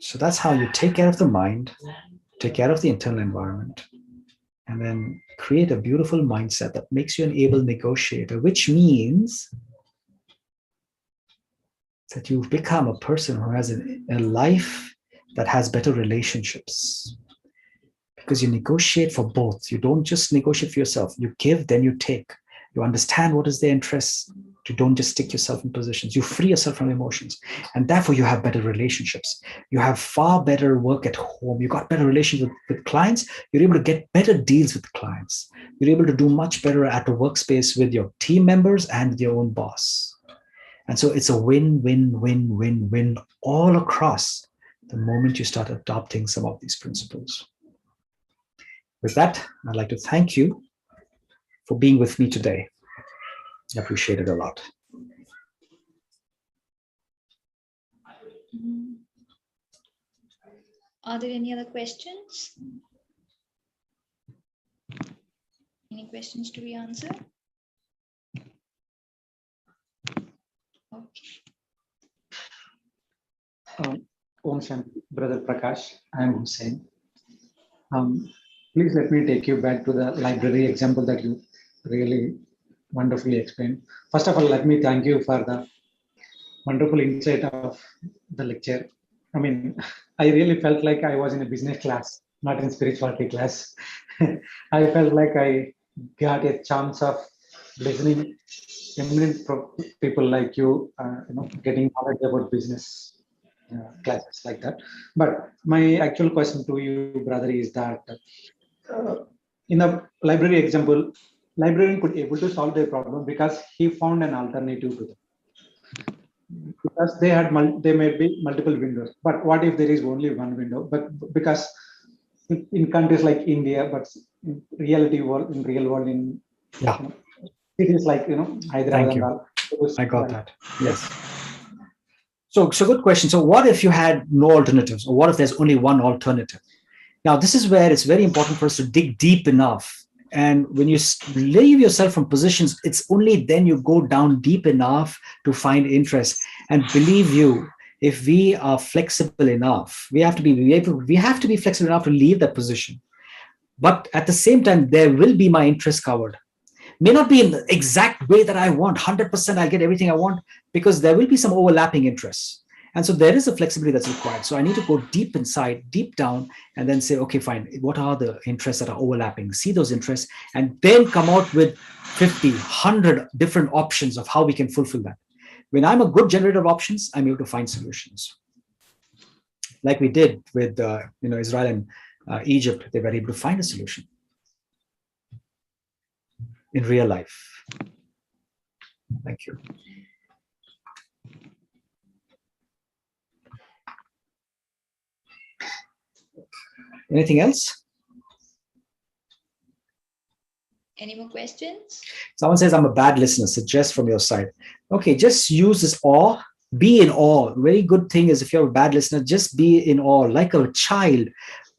So that's how you take care of the mind, take care of the internal environment, and then create a beautiful mindset that makes you an able negotiator, which means that you've become a person who has a life that has better relationships. Because you negotiate for both. You don't just negotiate for yourself. You give, then you take. You understand what is their interests. You don't just stick yourself in positions. You free yourself from emotions. And therefore you have better relationships. You have far better work at home. You got better relations with clients. You're able to get better deals with clients. You're able to do much better at the workspace with your team members and your own boss. And so it's a win, win, win, win, win all across the moment you start adopting some of these principles. With that, I'd like to thank you for being with me today. I appreciate it a lot. Are there any other questions? Any questions to be answered? Okay. Om Shanti, Brother Prakash, I am Hussein. Please let me take you back to the library example that you really wonderfully explained. First of all, let me thank you for the wonderful insight of the lecture. I mean, I really felt like I was in a business class, not in spirituality class. I felt like I got a chance of listening eminent people like you, getting knowledge about business classes like that. But my actual question to you, brother, is that in the library example, librarian could able to solve their problem because he found an alternative to them. Because they had they may be multiple windows, but what if there is only one window? But because in countries like India, but in reality world, in real world, in Yeah. cities like Hyderabad Thank and you. all. I got that. Yes. So good question. So what if you had no alternatives, or what if there's only one alternative? Now, this is where it's very important for us to dig deep enough. And when you leave yourself from positions, it's only then you go down deep enough to find interest. And believe you, if we are flexible enough, we have to be flexible enough to leave that position. But at the same time, there will be my interest covered. May not be in the exact way that I want, 100% I'll get everything I want, because there will be some overlapping interests. And so there is a flexibility that's required. So I need to go deep inside, deep down, and then say, okay, fine, what are the interests that are overlapping? See those interests, and then come out with 50, 100 different options of how we can fulfill that. When I'm a good generator of options, I'm able to find solutions. Like we did with Israel and Egypt, they were able to find a solution in real life. Thank you. Anything else? Any more questions? Someone says, I'm a bad listener. Suggest from your side. Okay, just use this awe. Be in awe. Very good thing is if you're a bad listener, just be in awe. Like a child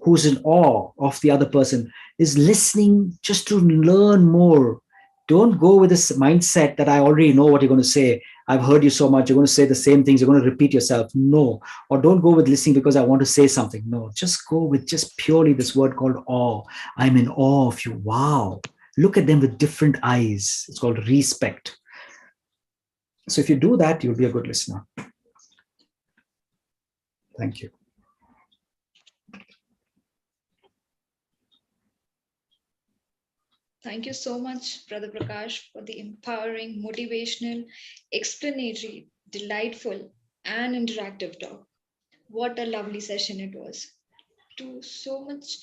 who's in awe of the other person is listening just to learn more. Don't go with this mindset that I already know what you're going to say. I've heard you so much. You're going to say the same things. You're going to repeat yourself. No. Or don't go with listening because I want to say something. No. Just go with just purely this word called awe. I'm in awe of you. Wow. Look at them with different eyes. It's called respect. So if you do that, you'll be a good listener. Thank you. Thank you so much, Brother Prakash, for the empowering, motivational, explanatory, delightful, and interactive talk. What a lovely session it was. To so much,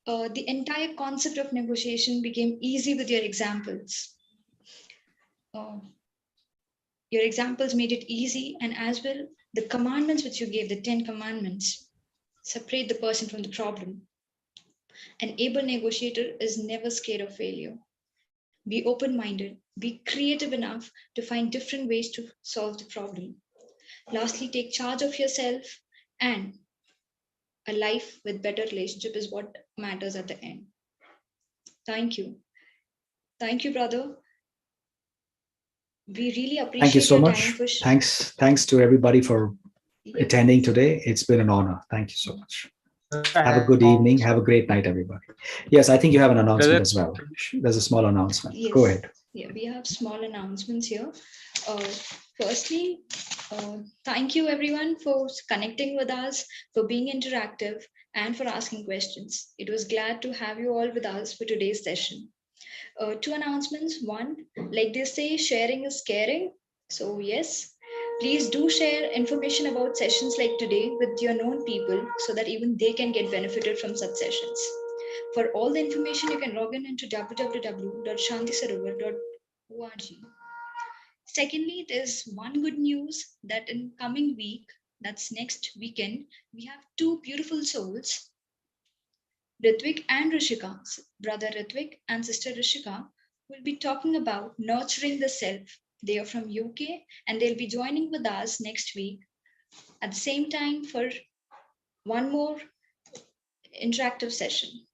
the entire concept of negotiation became easy with your examples. Your examples made it easy, and as well, the commandments which you gave, the 10 commandments, separate the person from the problem. An able negotiator is never scared of failure. Be open-minded, be creative enough to find different ways to solve the problem. Lastly, take charge of yourself, and a life with better relationship is what matters at the end. Thank you. Thank you, brother. We really appreciate Thank you so your much. time. Thanks to everybody for attending today. It's been an honor. Thank you so much. Have a good evening. Have a great night, everybody. Yes, I think you have an announcement as well. There's a small announcement. Yes. Go ahead. Yeah, we have small announcements here. Firstly, thank you everyone for connecting with us, for being interactive, and for asking questions. It was glad to have you all with us for today's session. Two announcements. One, like they say, sharing is caring. So yes, please do share information about sessions like today with your known people so that even they can get benefited from such sessions. For all the information, you can log in into www.shantisarovar.org. Secondly, there's one good news that in coming week, that's next weekend, we have two beautiful souls, Ritvik and Rishika, brother Ritvik and sister Rishika, will be talking about nurturing the self. They are from UK and they'll be joining with us next week at the same time for one more interactive session.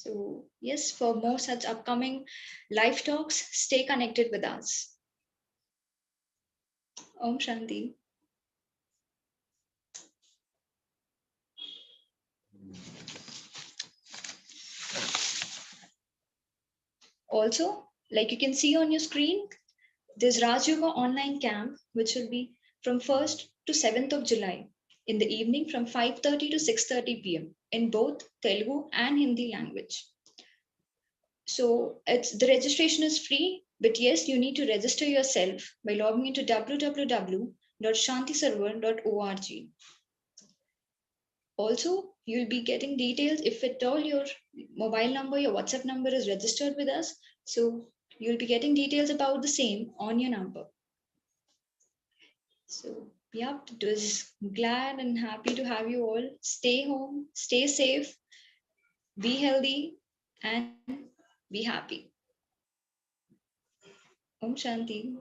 So yes, for more such upcoming live talks, stay connected with us. Om Shanti. Also, like you can see on your screen, there's Raj Yoga online camp, which will be from 1st to 7th of July in the evening from 5:30 to 6:30 p.m. in both Telugu and Hindi language. So the registration is free, but yes, you need to register yourself by logging into www.shantiserver.org. Also, you'll be getting details if at all your mobile number, your WhatsApp number is registered with us. So you'll be getting details about the same on your number. So, yeah, it was glad and happy to have you all. Stay home, stay safe, be healthy, and be happy. Om Shanti.